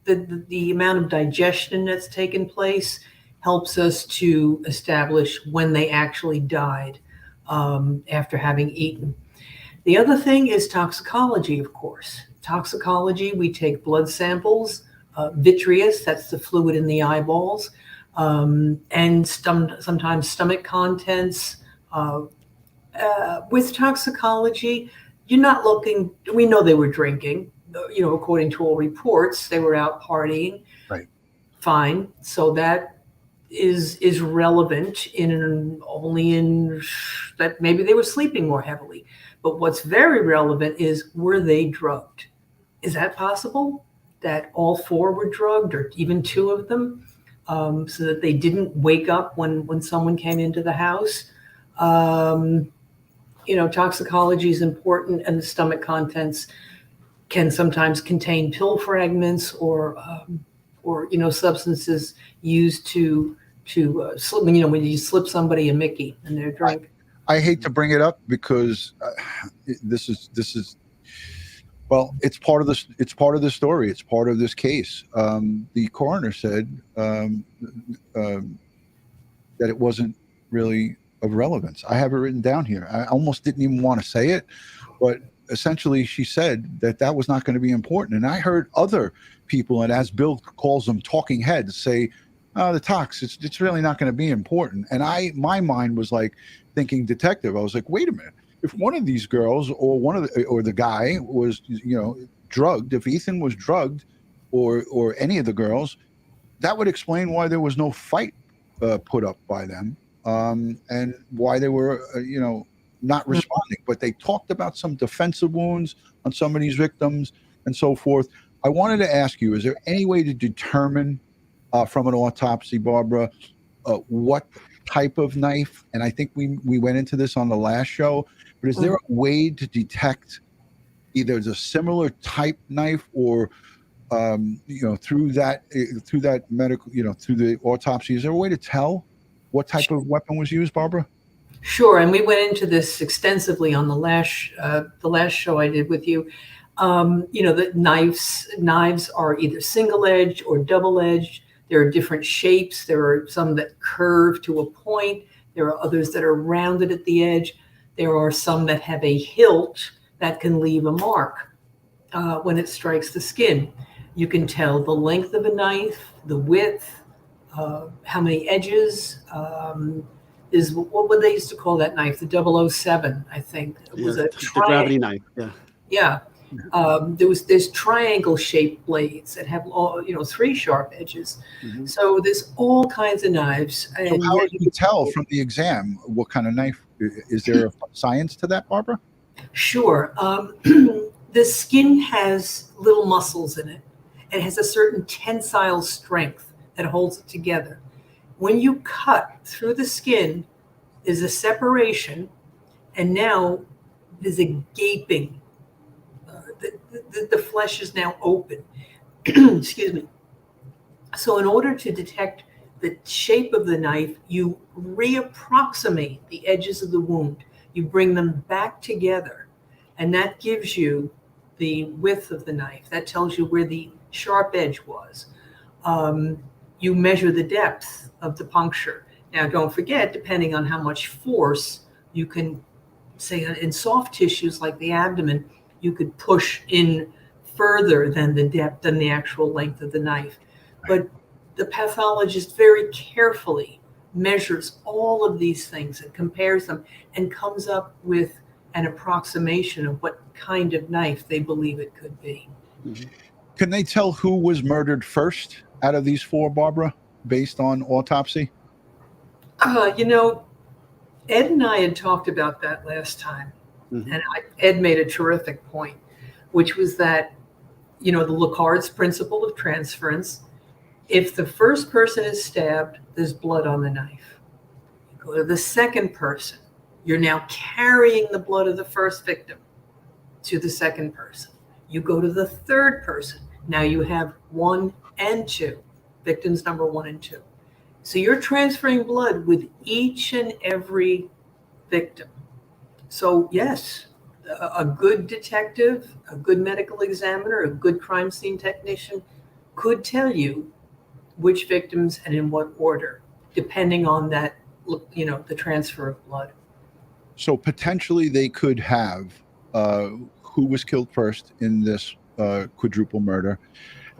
the amount of digestion that's taken place helps us to establish when they actually died after having eaten. The other thing is toxicology, of course. Toxicology, we take blood samples, vitreous, that's the fluid in the eyeballs, and sometimes stomach contents. With toxicology, you're not looking, we know they were drinking, according to all reports, they were out partying. Right. Fine. So that is relevant only in that maybe they were sleeping more heavily. But what's very relevant is, were they drugged? Is that possible? That all 4 were drugged, or even 2 of them, so that they didn't wake up when someone came into the house? Toxicology is important, and the stomach contents can sometimes contain pill fragments or substances used to slip, when you slip somebody a Mickey and they're drunk. I hate to bring it up because this is well, it's part of this. It's part of the story. It's part of this case. The coroner said that it wasn't really of relevance. I have it written down here. I almost didn't even want to say it, but essentially she said that was not going to be important. And I heard other people, and as Bill calls them, talking heads, say, the tox, it's really not going to be important. And my mind was like thinking detective. I was like, wait a minute. If one of these girls or the guy was, drugged, if Ethan was drugged or any of the girls, that would explain why there was no fight put up by them, and why they were, not responding. But they talked about some defensive wounds on some of these victims and so forth. I wanted to ask you, is there any way to determine from an autopsy, Barbara, what type of knife? And I think we went into this on the last show, but is there a way to detect either the similar type knife or through that medical, through the autopsy, is there a way to tell what type of weapon was used, Barbara? Sure, and we went into this extensively on the last show I did with you. The knives are either single-edged or double-edged. There are different shapes. There are some that curve to a point. There are others that are rounded at the edge. There are some that have a hilt that can leave a mark when it strikes the skin. You can tell the length of a knife, the width, how many edges. Is what they used to call that knife, the 007, I think. It was the gravity knife. Yeah. There's triangle shaped blades that have 3 sharp edges. Mm-hmm. So there's all kinds of knives. And how do you tell from the exam what kind of knife? Is there a science to that, Barbara? Sure. The skin has little muscles in it. It has a certain tensile strength that holds it together. When you cut through the skin, there's a separation, and now there's a gaping. The flesh is now open. Excuse me. So in order to detect the shape of the knife, you reapproximate the edges of the wound. You bring them back together, and that gives you the width of the knife. That tells you where the sharp edge was. You measure the depth of the puncture. Now, don't forget, depending on how much force, you can say in soft tissues like the abdomen, you could push in further than the depth and the actual length of the knife. But the pathologist very carefully measures all of these things and compares them and comes up with an approximation of what kind of knife they believe it could be. Mm-hmm. Can they tell who was murdered first out of these 4, Barbara, based on autopsy? Ed and I had talked about that last time. Mm-hmm. And Ed made a terrific point, which was that, the Locard's principle of transference, if the first person is stabbed, there's blood on the knife. You go to the second person, You're now carrying the blood of the first victim to the second person. You go to the third person. Now you have 1 and 2, victims number 1 and 2. So you're transferring blood with each and every victim. So yes, a good detective, a good medical examiner, a good crime scene technician could tell you which victims and in what order, depending on that, the transfer of blood. So potentially they could have who was killed first in this quadruple murder,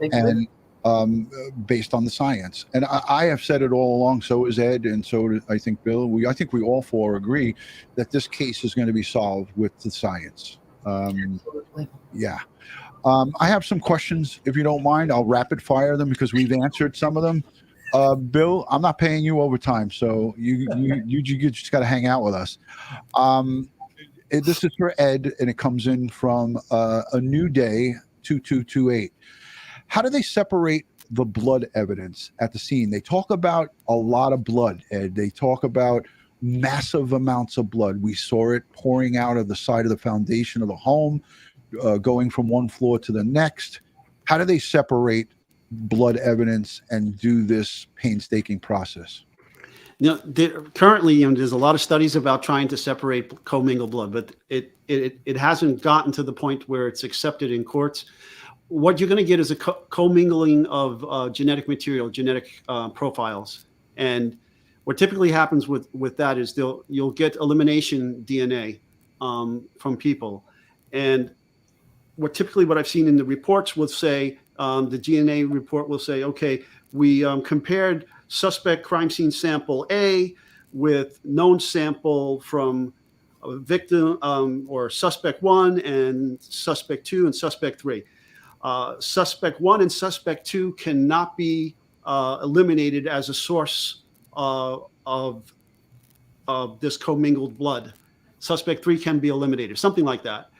and based on the science. And I have said it all along, so is Ed, and so I think Bill. I think we all 4 agree that this case is going to be solved with the science. Absolutely. Yeah. I have some questions, if you don't mind. I'll rapid fire them because we've answered some of them. Bill, I'm not paying you overtime, so you just got to hang out with us. This is for Ed, and it comes in from A New Day 2228. How do they separate the blood evidence at the scene? They talk about a lot of blood, Ed. They talk about massive amounts of blood. We saw it pouring out of the side of the foundation of the home, going from one floor to the next. How do they separate blood evidence and do this painstaking process? Currently, there's a lot of studies about trying to separate commingled blood, but it hasn't gotten to the point where it's accepted in courts. What you're going to get is a commingling of genetic material, genetic profiles, and what typically happens with that is you'll get elimination DNA from people, and what I've seen in the reports will say, the DNA report will say, okay, we compared suspect crime scene sample A with known sample from victim or suspect 1 and suspect 2 and suspect 3. Suspect 1 and suspect 2 cannot be eliminated as a source of this commingled blood. Suspect 3 can be eliminated, something like that.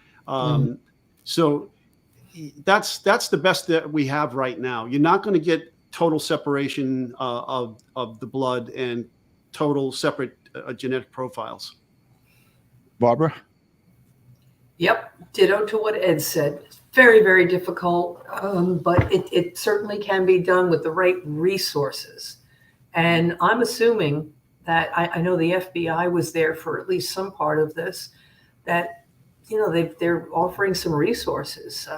So that's the best that we have right now. You're not going to get total separation of the blood and total separate genetic profiles. Barbara? Yep, ditto to what Ed said. Very, very difficult, but it certainly can be done with the right resources. And I'm assuming that I know the FBI was there for at least some part of this, that, they're offering some resources.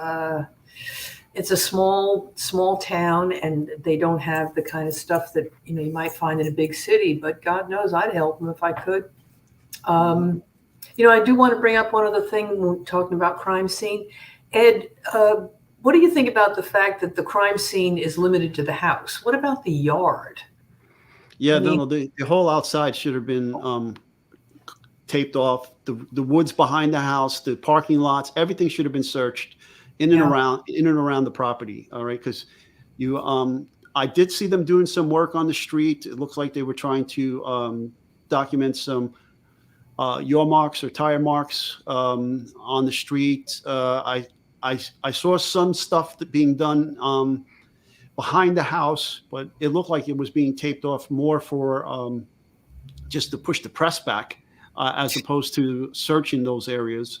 It's a small town, and they don't have the kind of stuff that, you might find in a big city, but God knows I'd help them if I could. I do want to bring up one other thing when we're talking about crime scene. Ed, what do you think about the fact that the crime scene is limited to the house? What about the yard? Yeah, the whole outside should have been taped off. The woods behind the house, the parking lots, everything should have been searched in and around the property. All right, because I did see them doing some work on the street. It looks like they were trying to document some yaw marks or tire marks on the street. I saw some stuff being done behind the house, but it looked like it was being taped off more for just to push the press back as opposed to searching those areas.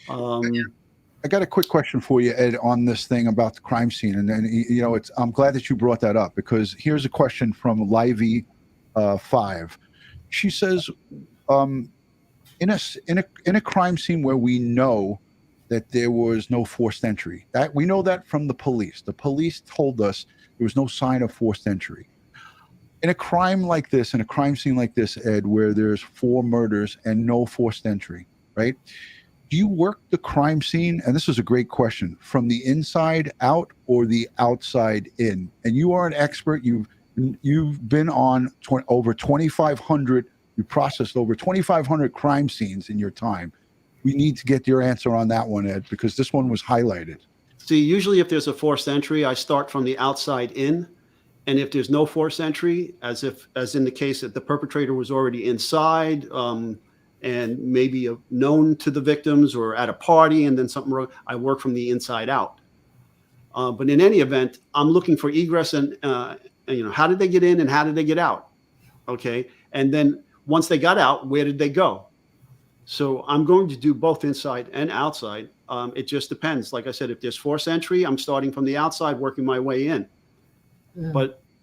I got a quick question for you, Ed, on this thing about the crime scene. And then, I'm glad that you brought that up, because here's a question from Livey 5. She says, in a crime scene where we know that there was no forced entry, that we know that from the police. The police told us there was no sign of forced entry. In a crime like this, in a crime scene like this, Ed, where there's 4 murders and no forced entry, right? Do you work the crime scene? And this is a great question, from the inside out or the outside in? And you are an expert. You've been on over 2,500. You processed over 2,500 crime scenes in your time. We need to get your answer on that one, Ed, because this one was highlighted. See, usually if there's a forced entry, I start from the outside in. And if there's no forced entry, as in the case that the perpetrator was already inside and maybe known to the victims or at a party and then something wrong, I work from the inside out. But in any event, I'm looking for egress and how did they get in and how did they get out? Okay. And then once they got out, where did they go? So I'm going to do both inside and outside. It just depends. Like I said, if there's forced entry, I'm starting from the outside, working my way in.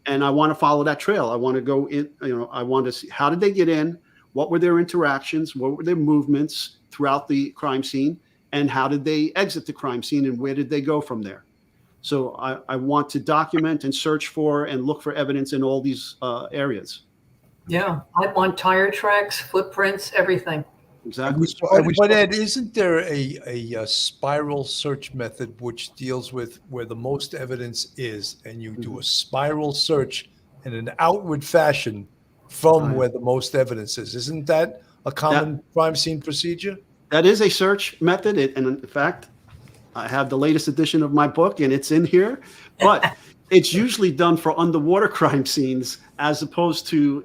And I want to follow that trail. I want to go in, I want to see, how did they get in? What were their interactions? What were their movements throughout the crime scene? And how did they exit the crime scene, and where did they go from there? So I want to document and search for and look for evidence in all these areas. Yeah, I want tire tracks, footprints, everything. Exactly. But Ed, isn't there a spiral search method which deals with where the most evidence is, and you do a spiral search in an outward fashion from where the most evidence is? Isn't that a common crime scene procedure? That is a search method. And in fact, I have the latest edition of my book, and it's in here. But it's usually done for underwater crime scenes as opposed to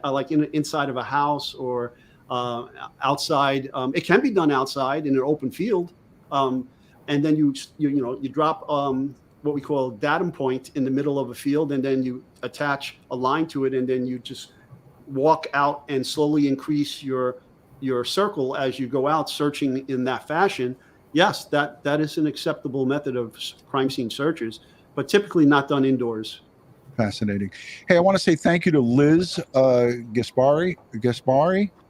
like inside of a house or outside. It can be done outside in an open field, and then you drop what we call a datum point in the middle of a field, and then you attach a line to it, and then you just walk out and slowly increase your circle as you go out, searching in that fashion. Yes, that is an acceptable method of crime scene searches, but typically not done indoors. Fascinating. Hey, I want to say thank you to Liz Gaspari.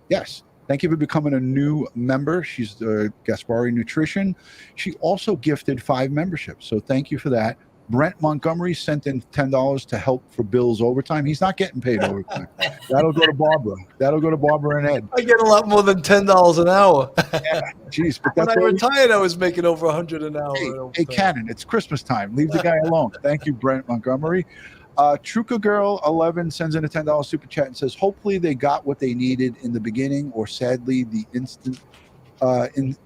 Yes. Thank you for becoming a new member. She's the Gaspari Nutrition. She also gifted 5 memberships. So thank you for that. Brent Montgomery sent in $10 to help for Bill's overtime. He's not getting paid overtime. That'll go to Barbara. That'll go to Barbara and Ed. I get a lot more than $10 an hour. Yeah, geez, but When that's I retired, I was making over $100 an hour. Hey, Cannon, it's Christmas time. Leave the guy alone. Thank you, Brent Montgomery. Truca Girl 11 sends in a $10 super chat and says, hopefully they got what they needed in the beginning, or sadly the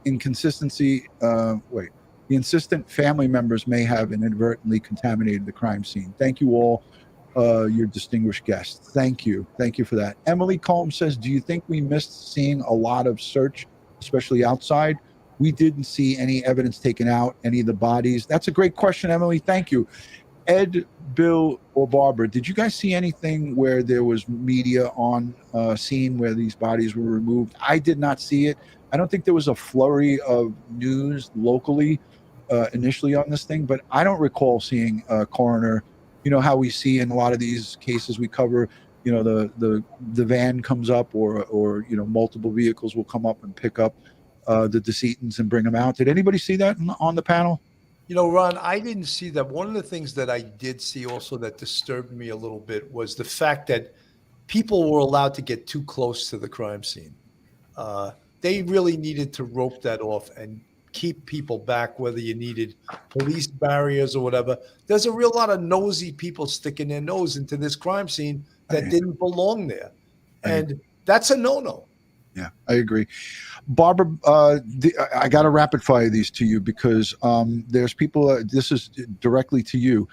inconsistency. The insistent family members may have inadvertently contaminated the crime scene. Thank you all, your distinguished guests. Thank you for that. Emily Combs says, do you think we missed seeing a lot of search, especially outside? We didn't see any evidence taken out, any of the bodies. That's a great question, Emily. Thank you. Ed, Bill, or Barbara, did you guys see anything where there was media on scene where these bodies were removed? I did not see it. I don't think there was a flurry of news locally initially on this thing, but I don't recall seeing a coroner. You know how we see in a lot of these cases we cover, the van comes up, or multiple vehicles will come up and pick up the decedents and bring them out. Did anybody see that on the panel? Ron, I didn't see that. One of the things that I did see also that disturbed me a little bit was the fact that people were allowed to get too close to the crime scene. They really needed to rope that off and keep people back, whether you needed police barriers or whatever. There's a real lot of nosy people sticking their nose into this crime scene that didn't belong there. And that's a no-no. Yeah, I agree. Barbara, I got to rapid fire these to you because there's people, this is directly to you.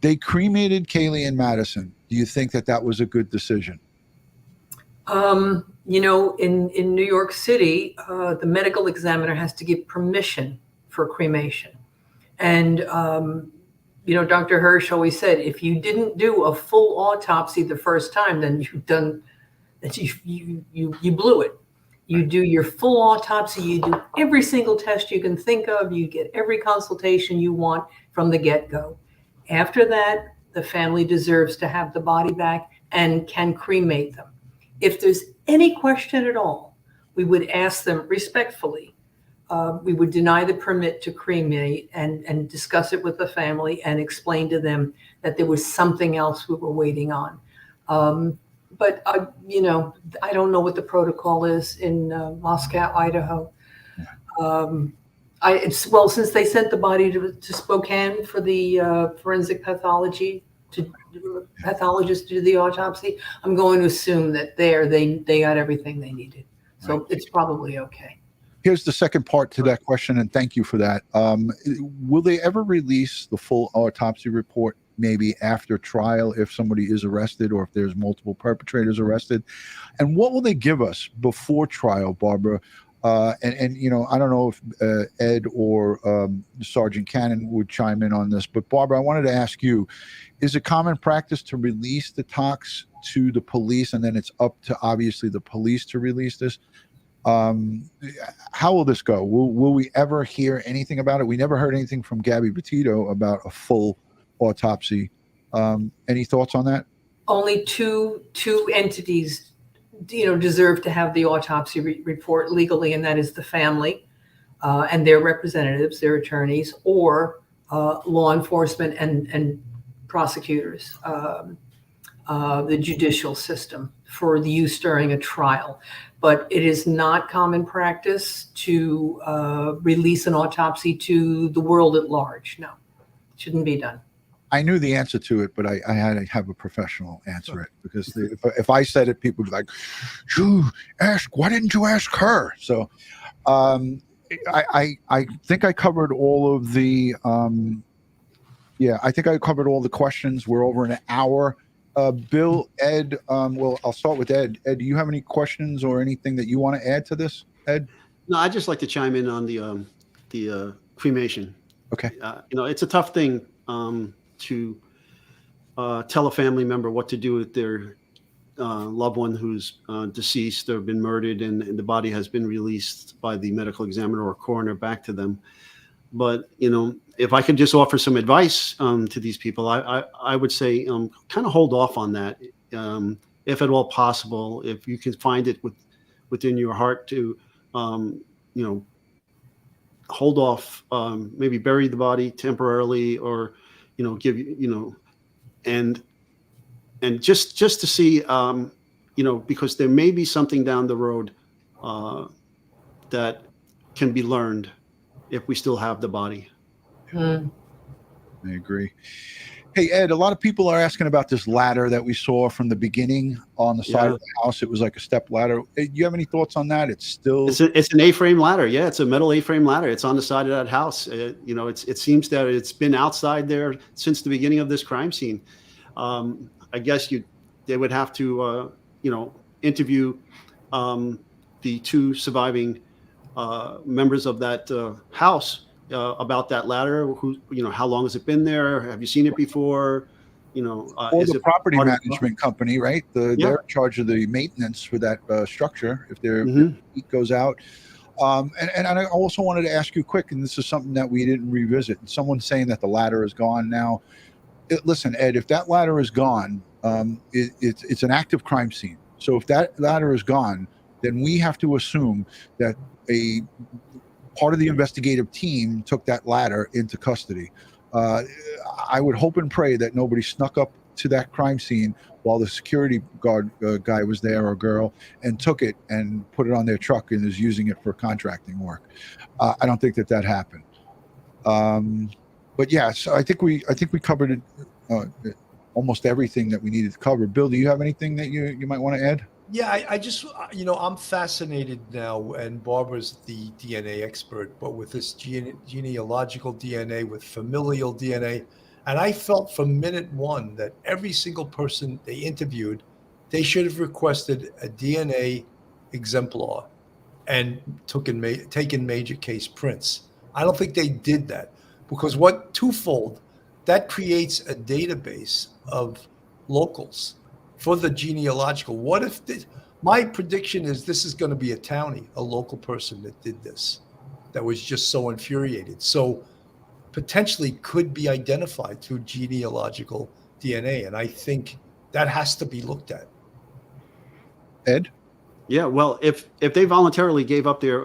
They cremated Kaylee and Madison. Do you think that was a good decision? In New York City, the medical examiner has to give permission for cremation. And, Dr. Hirsch always said, if you didn't do a full autopsy the first time, then you blew it. You do your full autopsy, you do every single test you can think of, you get every consultation you want from the get-go. After that, the family deserves to have the body back and can cremate them. If there's any question at all, we would ask them respectfully. We would deny the permit to cremate and discuss it with the family and explain to them that there was something else we were waiting on. But I don't know what the protocol is in Moscow, Idaho. Since they sent the body to Spokane for the forensic pathology, pathologist to do the autopsy, I'm going to assume that they got everything they needed. So it's probably okay. Here's the second part to that question, and thank you for that. Will they ever release the full autopsy report maybe after trial if somebody is arrested or if there's multiple perpetrators arrested? And what will they give us before trial, Barbara? And I don't know if Ed or Sergeant Cannon would chime in on this, but Barbara, I wanted to ask you, is it common practice to release the tox to the police and then it's up to obviously the police to release this? How will this go? Will we ever hear anything about it? We never heard anything from Gabby Petito about a full autopsy. Any thoughts on that? Only two entities, deserve to have the autopsy report legally, and that is the family and their representatives, their attorneys, or law enforcement and prosecutors, the judicial system for the use during a trial. But it is not common practice to release an autopsy to the world at large. No, it shouldn't be done. I knew the answer to it, but I had to have a professional answer it, because if I said it, people would be like, why didn't you ask her? So I think I covered all of the, I think I covered all the questions. We're over an hour. Bill, Ed, well, I'll start with Ed. Ed, do you have any questions or anything that you want to add to this, Ed? No, I'd just like to chime in on the cremation. Okay. It's a tough thing to tell a family member what to do with their loved one who's deceased or been murdered, and the body has been released by the medical examiner or coroner back to them. But, if I could just offer some advice to these people, I would say kind of hold off on that, if at all possible. If you can find it within your heart to, hold off, maybe bury the body temporarily, or, give, and just to see, because there may be something down the road that can be learned if we still have the body. I agree. Hey, Ed, a lot of people are asking about this ladder that we saw from the beginning on the side of the house. It was like a step ladder. Do you have any thoughts on that? It's an A-frame ladder. Yeah, it's a metal A-frame ladder. It's on the side of that house. It seems that it's been outside there since the beginning of this crime scene. I guess they would have to, interview the two surviving members of that house about that ladder. How long has it been there? Have you seen it before? Or the property management company, right? They're in charge of the maintenance for that structure if their heat goes out. And I also wanted to ask you quick, and this is something that we didn't revisit. Someone's saying that the ladder is gone now. Listen, Ed, if that ladder is gone, it's an active crime scene. So if that ladder is gone, then we have to assume that a part of the investigative team took that ladder into custody. I would hope and pray that nobody snuck up to that crime scene while the security guard guy was there, or girl, and took it and put it on their truck and is using it for contracting work. I don't think that happened. But yeah, so I think we covered it, almost everything that we needed to cover. Bill, do you have anything that you might want to add? Yeah, I just, I'm fascinated now, and Barbara's the DNA expert, but with this genealogical DNA, with familial DNA. And I felt from minute one that every single person they interviewed, they should have requested a DNA exemplar and taken major case prints. I don't think they did that, because twofold, that creates a database of locals for the genealogical. What if my prediction is this is going to be a townie, a local person that did this, that was just so infuriated. So potentially could be identified through genealogical DNA. And I think that has to be looked at. Ed? Yeah, well, if they voluntarily gave up their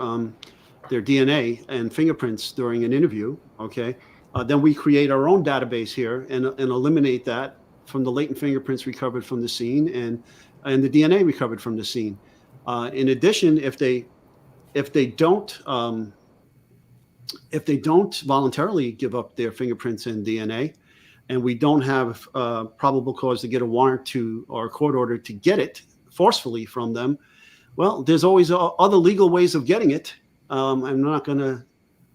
DNA and fingerprints during an interview, okay, then we create our own database here and eliminate that from the latent fingerprints recovered from the scene and the DNA recovered from the scene. In addition, if they don't voluntarily give up their fingerprints and DNA, and we don't have probable cause to get a warrant or a court order to get it forcefully from them, well, there's always other legal ways of getting it. I'm not going to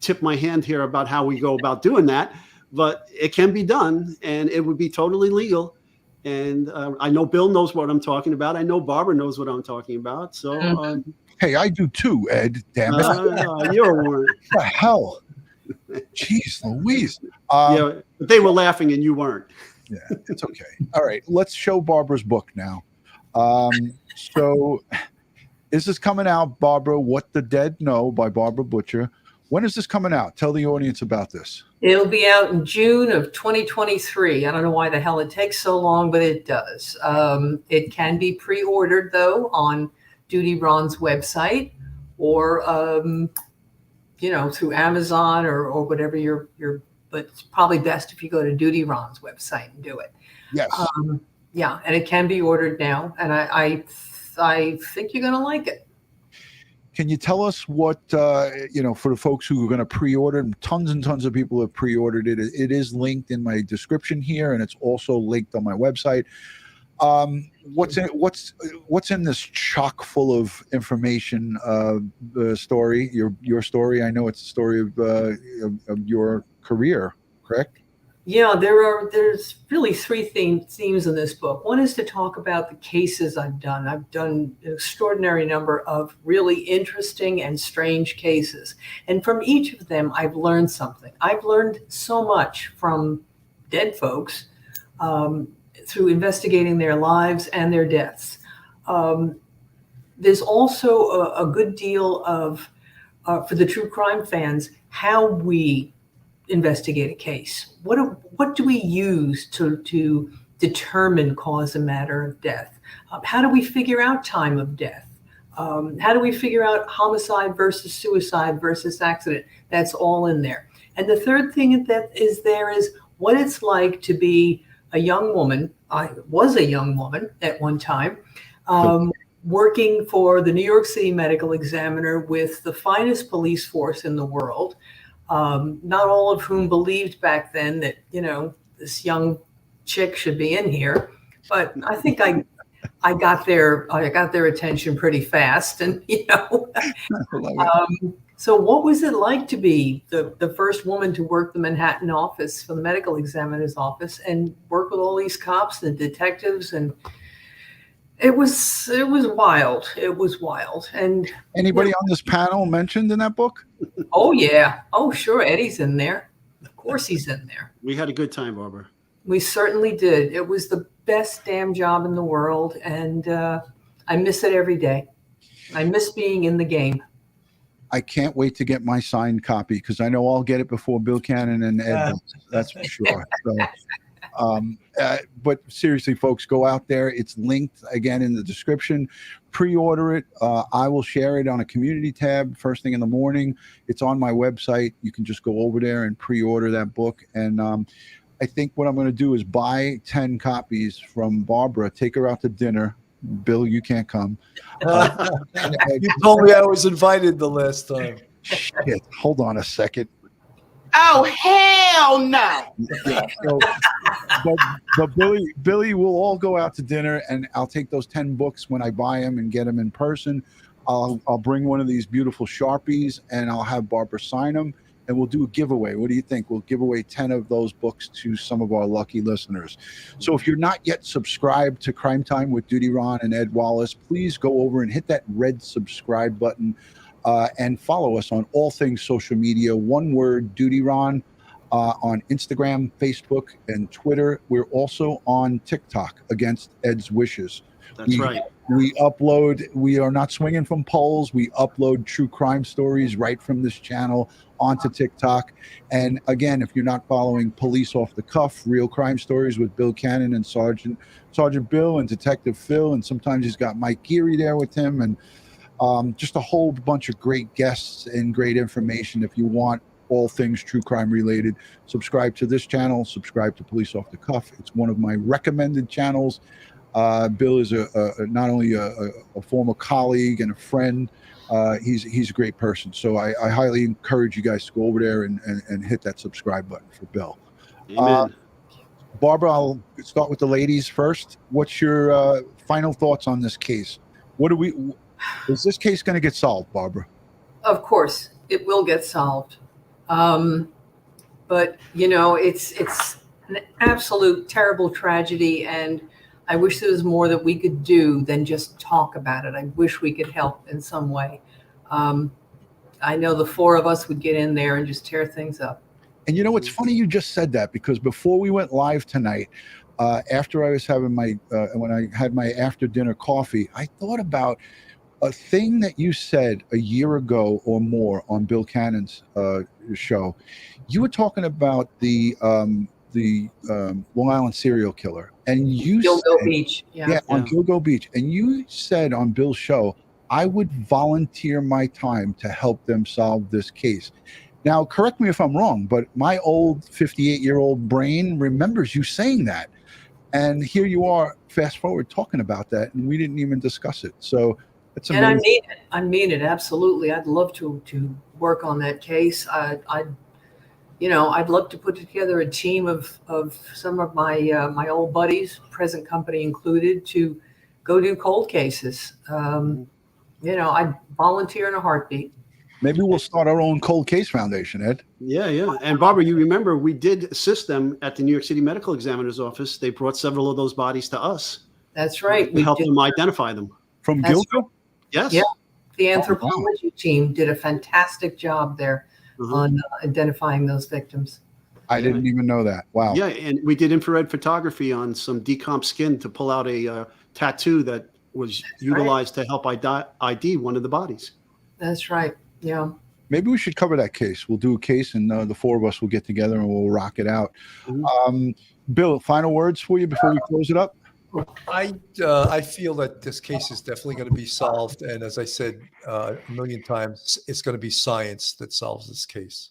tip my hand here about how we go about doing that, but it can be done, and it would be totally legal. And I know Bill knows what I'm talking about. I know Barbara knows what I'm talking about. So, hey, I do too, Ed. Damn it! You're one. What the hell? Jeez Louise. Yeah, they were laughing and you weren't. Yeah, it's okay. All right, let's show Barbara's book now. So, Is this coming out, Barbara? What the Dead Know by Barbara Butcher. When is this coming out? Tell the audience about this. It'll be out in June of 2023. I don't know why the hell it takes so long, but it does. It can be pre-ordered, though, on DutyRon's website or, through Amazon or whatever your. But it's probably best if you go to DutyRon's website and do it. Yes. Yeah, and it can be ordered now, and I think you're going to like it. Can you tell us what, for the folks who are going to pre-order, tons and tons of people have pre-ordered it. It is linked in my description here, and it's also linked on my website. What's in this chock full of information, the story, your story? I know it's a story of your career, correct? Yeah, there's really three themes in this book. One is to talk about the cases I've done. I've done an extraordinary number of really interesting and strange cases. And from each of them, I've learned something. I've learned so much from dead folks through investigating their lives and their deaths. There's also a good deal of, for the true crime fans, how we investigate a case. What do we use to determine cause and matter of death? How do we figure out time of death? How do we figure out homicide versus suicide versus accident? That's all in there. And the third thing that is there is what it's like to be a young woman. I was a young woman at one time, working for the New York City Medical Examiner with the finest police force in the world. Not all of whom believed back then that, this young chick should be in here, but I think I got their attention pretty fast. And, so what was it like to be the first woman to work the Manhattan office for the medical examiner's office and work with all these cops and detectives? And it was wild. It was wild. And anybody on this panel mentioned in that book? Oh, yeah. Oh, sure. Eddie's in there. Of course he's in there. We had a good time, Barbara. We certainly did. It was the best damn job in the world. And I miss it every day. I miss being in the game. I can't wait to get my signed copy because I know I'll get it before Bill Cannon and Ed. That's for sure. So, but seriously, folks, go out there. It's linked again in the description. Pre-order it. I will share it on a community tab first thing in the morning. It's on my website. You can just go over there and pre-order that book. And I think what I'm going to do is buy 10 copies from Barbara, take her out to dinner. Bill, you can't come. You told me I was invited the last time. Shit, hold on a second. Oh, hell no. Yeah, so, but Billy will all go out to dinner, and I'll take those 10 books when I buy them and get them in person. I'll bring one of these beautiful Sharpies, and I'll have Barbara sign them, and we'll do a giveaway. What do you think? We'll give away 10 of those books to some of our lucky listeners. So if you're not yet subscribed to Crime Time with DutyRon and Ed Wallace, please go over and hit that red subscribe button and follow us on all things social media. One word, DutyRon, on Instagram, Facebook, and Twitter. We're also on TikTok against Ed's wishes. That's right. We upload, we are not swinging from poles. We upload true crime stories right from this channel onto TikTok. And again, if you're not following Police Off the Cuff, Real Crime Stories with Bill Cannon and Sergeant Bill and Detective Phil, and sometimes he's got Mike Geary there with him, and just a whole bunch of great guests and great information. If you want all things true crime related, subscribe to this channel, subscribe to Police Off the Cuff. It's one of my recommended channels. Bill is not only a former colleague and a friend, he's a great person. So I highly encourage you guys to go over there and hit that subscribe button for Bill. Amen. Barbara, I'll start with the ladies first. What's your final thoughts on this case? Is this case going to get solved, Barbara? Of course, it will get solved. But it's an absolute terrible tragedy, and I wish there was more that we could do than just talk about it. I wish we could help in some way. I know the four of us would get in there and just tear things up. And it's funny you just said that, because before we went live tonight, after I was having when I had my after dinner coffee, I thought about a thing that you said a year ago or more on Bill Cannon's show. You were talking about the Long Island serial killer, and you Gilgo said, Beach. on Gilgo Beach, and you said on Bill's show, I would volunteer my time to help them solve this case. Now, correct me if I'm wrong, but my old 58-year-old brain remembers you saying that. And here you are, fast forward, talking about that, and we didn't even discuss it. So it's amazing. And I mean it. I mean it, absolutely. I'd love to work on that case. I'd love to put together a team of some of my old buddies, present company included, to go do cold cases. I'd volunteer in a heartbeat. Maybe we'll start our own cold case foundation, Ed. Yeah. And Barbara, you remember we did assist them at the New York City Medical Examiner's Office. They brought several of those bodies to us. That's right. We helped them identify them. From That's Gilgo? Yes. Yeah. The anthropology team did a fantastic job there on identifying those victims. I didn't even know that. Wow. Yeah, and we did infrared photography on some decomp skin to pull out a tattoo that was utilized to help ID one of the bodies. That's right. Yeah. Maybe we should cover that case. We'll do a case, and the four of us will get together and we'll rock it out. Bill, final words for you before we close it up? I feel that this case is definitely going to be solved. And as I said a million times, it's going to be science that solves this case.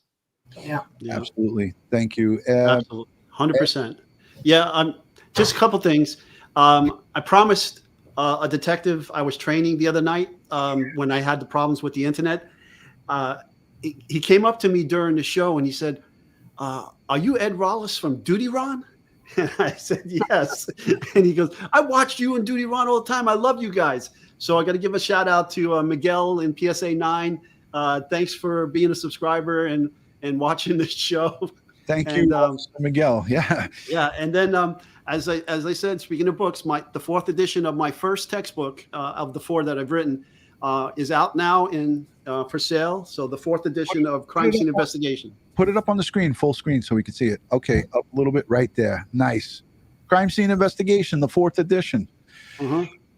Yeah. Absolutely. Thank you. Absolutely. 100%. Yeah. Just a couple things. I promised a detective I was training the other night when I had the problems with the internet. He came up to me during the show and he said, are you Ed Rollis from DutyRon? And I said, yes. And he goes, I watched you and DutyRon all the time. I love you guys. So I got to give a shout out to Miguel in PSA 9. Thanks for being a subscriber and watching this show. Thank you, Miguel. Yeah. Yeah. And then as I said, speaking of books, the fourth edition of my first textbook of the four that I've written is out now for sale. So the fourth edition of Crime Scene Investigation. Put it up on the screen, full screen, so we can see it. Okay, up a little bit right there. Nice. Crime Scene Investigation, the fourth edition.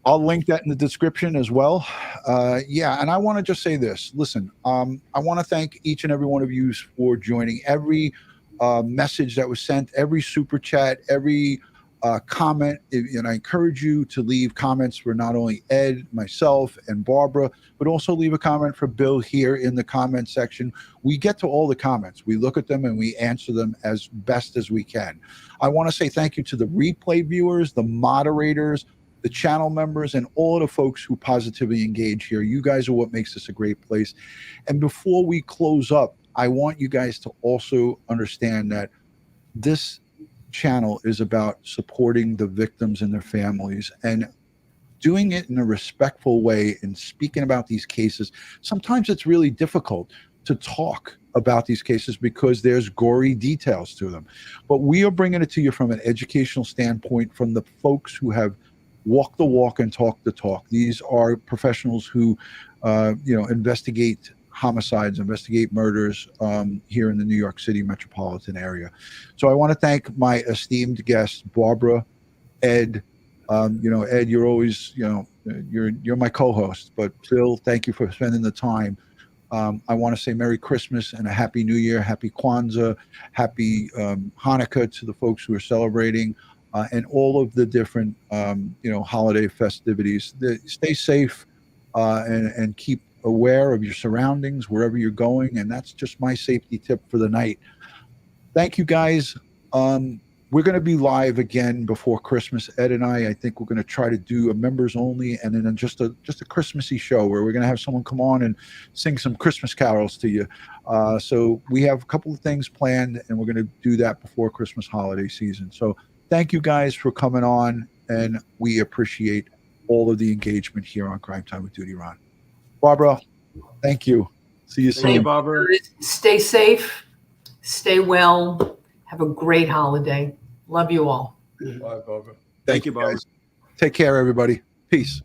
I'll link that in the description as well. And I want to just say this. Listen, I want to thank each and every one of you for joining. Every message that was sent, every super chat, every comment, and I encourage you to leave comments for not only Ed, myself, and Barbara, but also leave a comment for Bill here in the comment section. We get to all the comments. We look at them and we answer them as best as we can. I want to say thank you to the replay viewers, the moderators, the channel members, and all of the folks who positively engage here. You guys are what makes this a great place. And before we close up, I want you guys to also understand that this channel is about supporting the victims and their families and doing it in a respectful way and speaking about these cases. Sometimes it's really difficult to talk about these cases because there's gory details to them, but we are bringing it to you from an educational standpoint, from the folks who have walked the walk and talked the talk. These are professionals who investigate homicides, investigate murders here in the New York City metropolitan area. So I want to thank my esteemed guests, Barbara, Ed. Ed, you're always, you're my co-host, but Bill, thank you for spending the time. I want to say Merry Christmas and a Happy New Year, Happy Kwanzaa, Happy Hanukkah to the folks who are celebrating, and all of the different, holiday festivities. Stay safe and keep aware of your surroundings wherever you're going, and that's just my safety tip for the night. Thank you, guys. We're going to be live again before Christmas. Ed and I think we're going to try to do a members only, and then just a Christmassy show where we're going to have someone come on and sing some Christmas carols to you. So we have a couple of things planned, and we're going to do that before Christmas holiday season. So thank you guys for coming on, and we appreciate all of the engagement here on Crime Time with DutyRon. Barbara, thank you. See you soon. Thank you, Barbara. Stay safe, stay well, have a great holiday. Love you all. Bye, Barbara. Thank you, Barbara. Guys. Take care, everybody. Peace.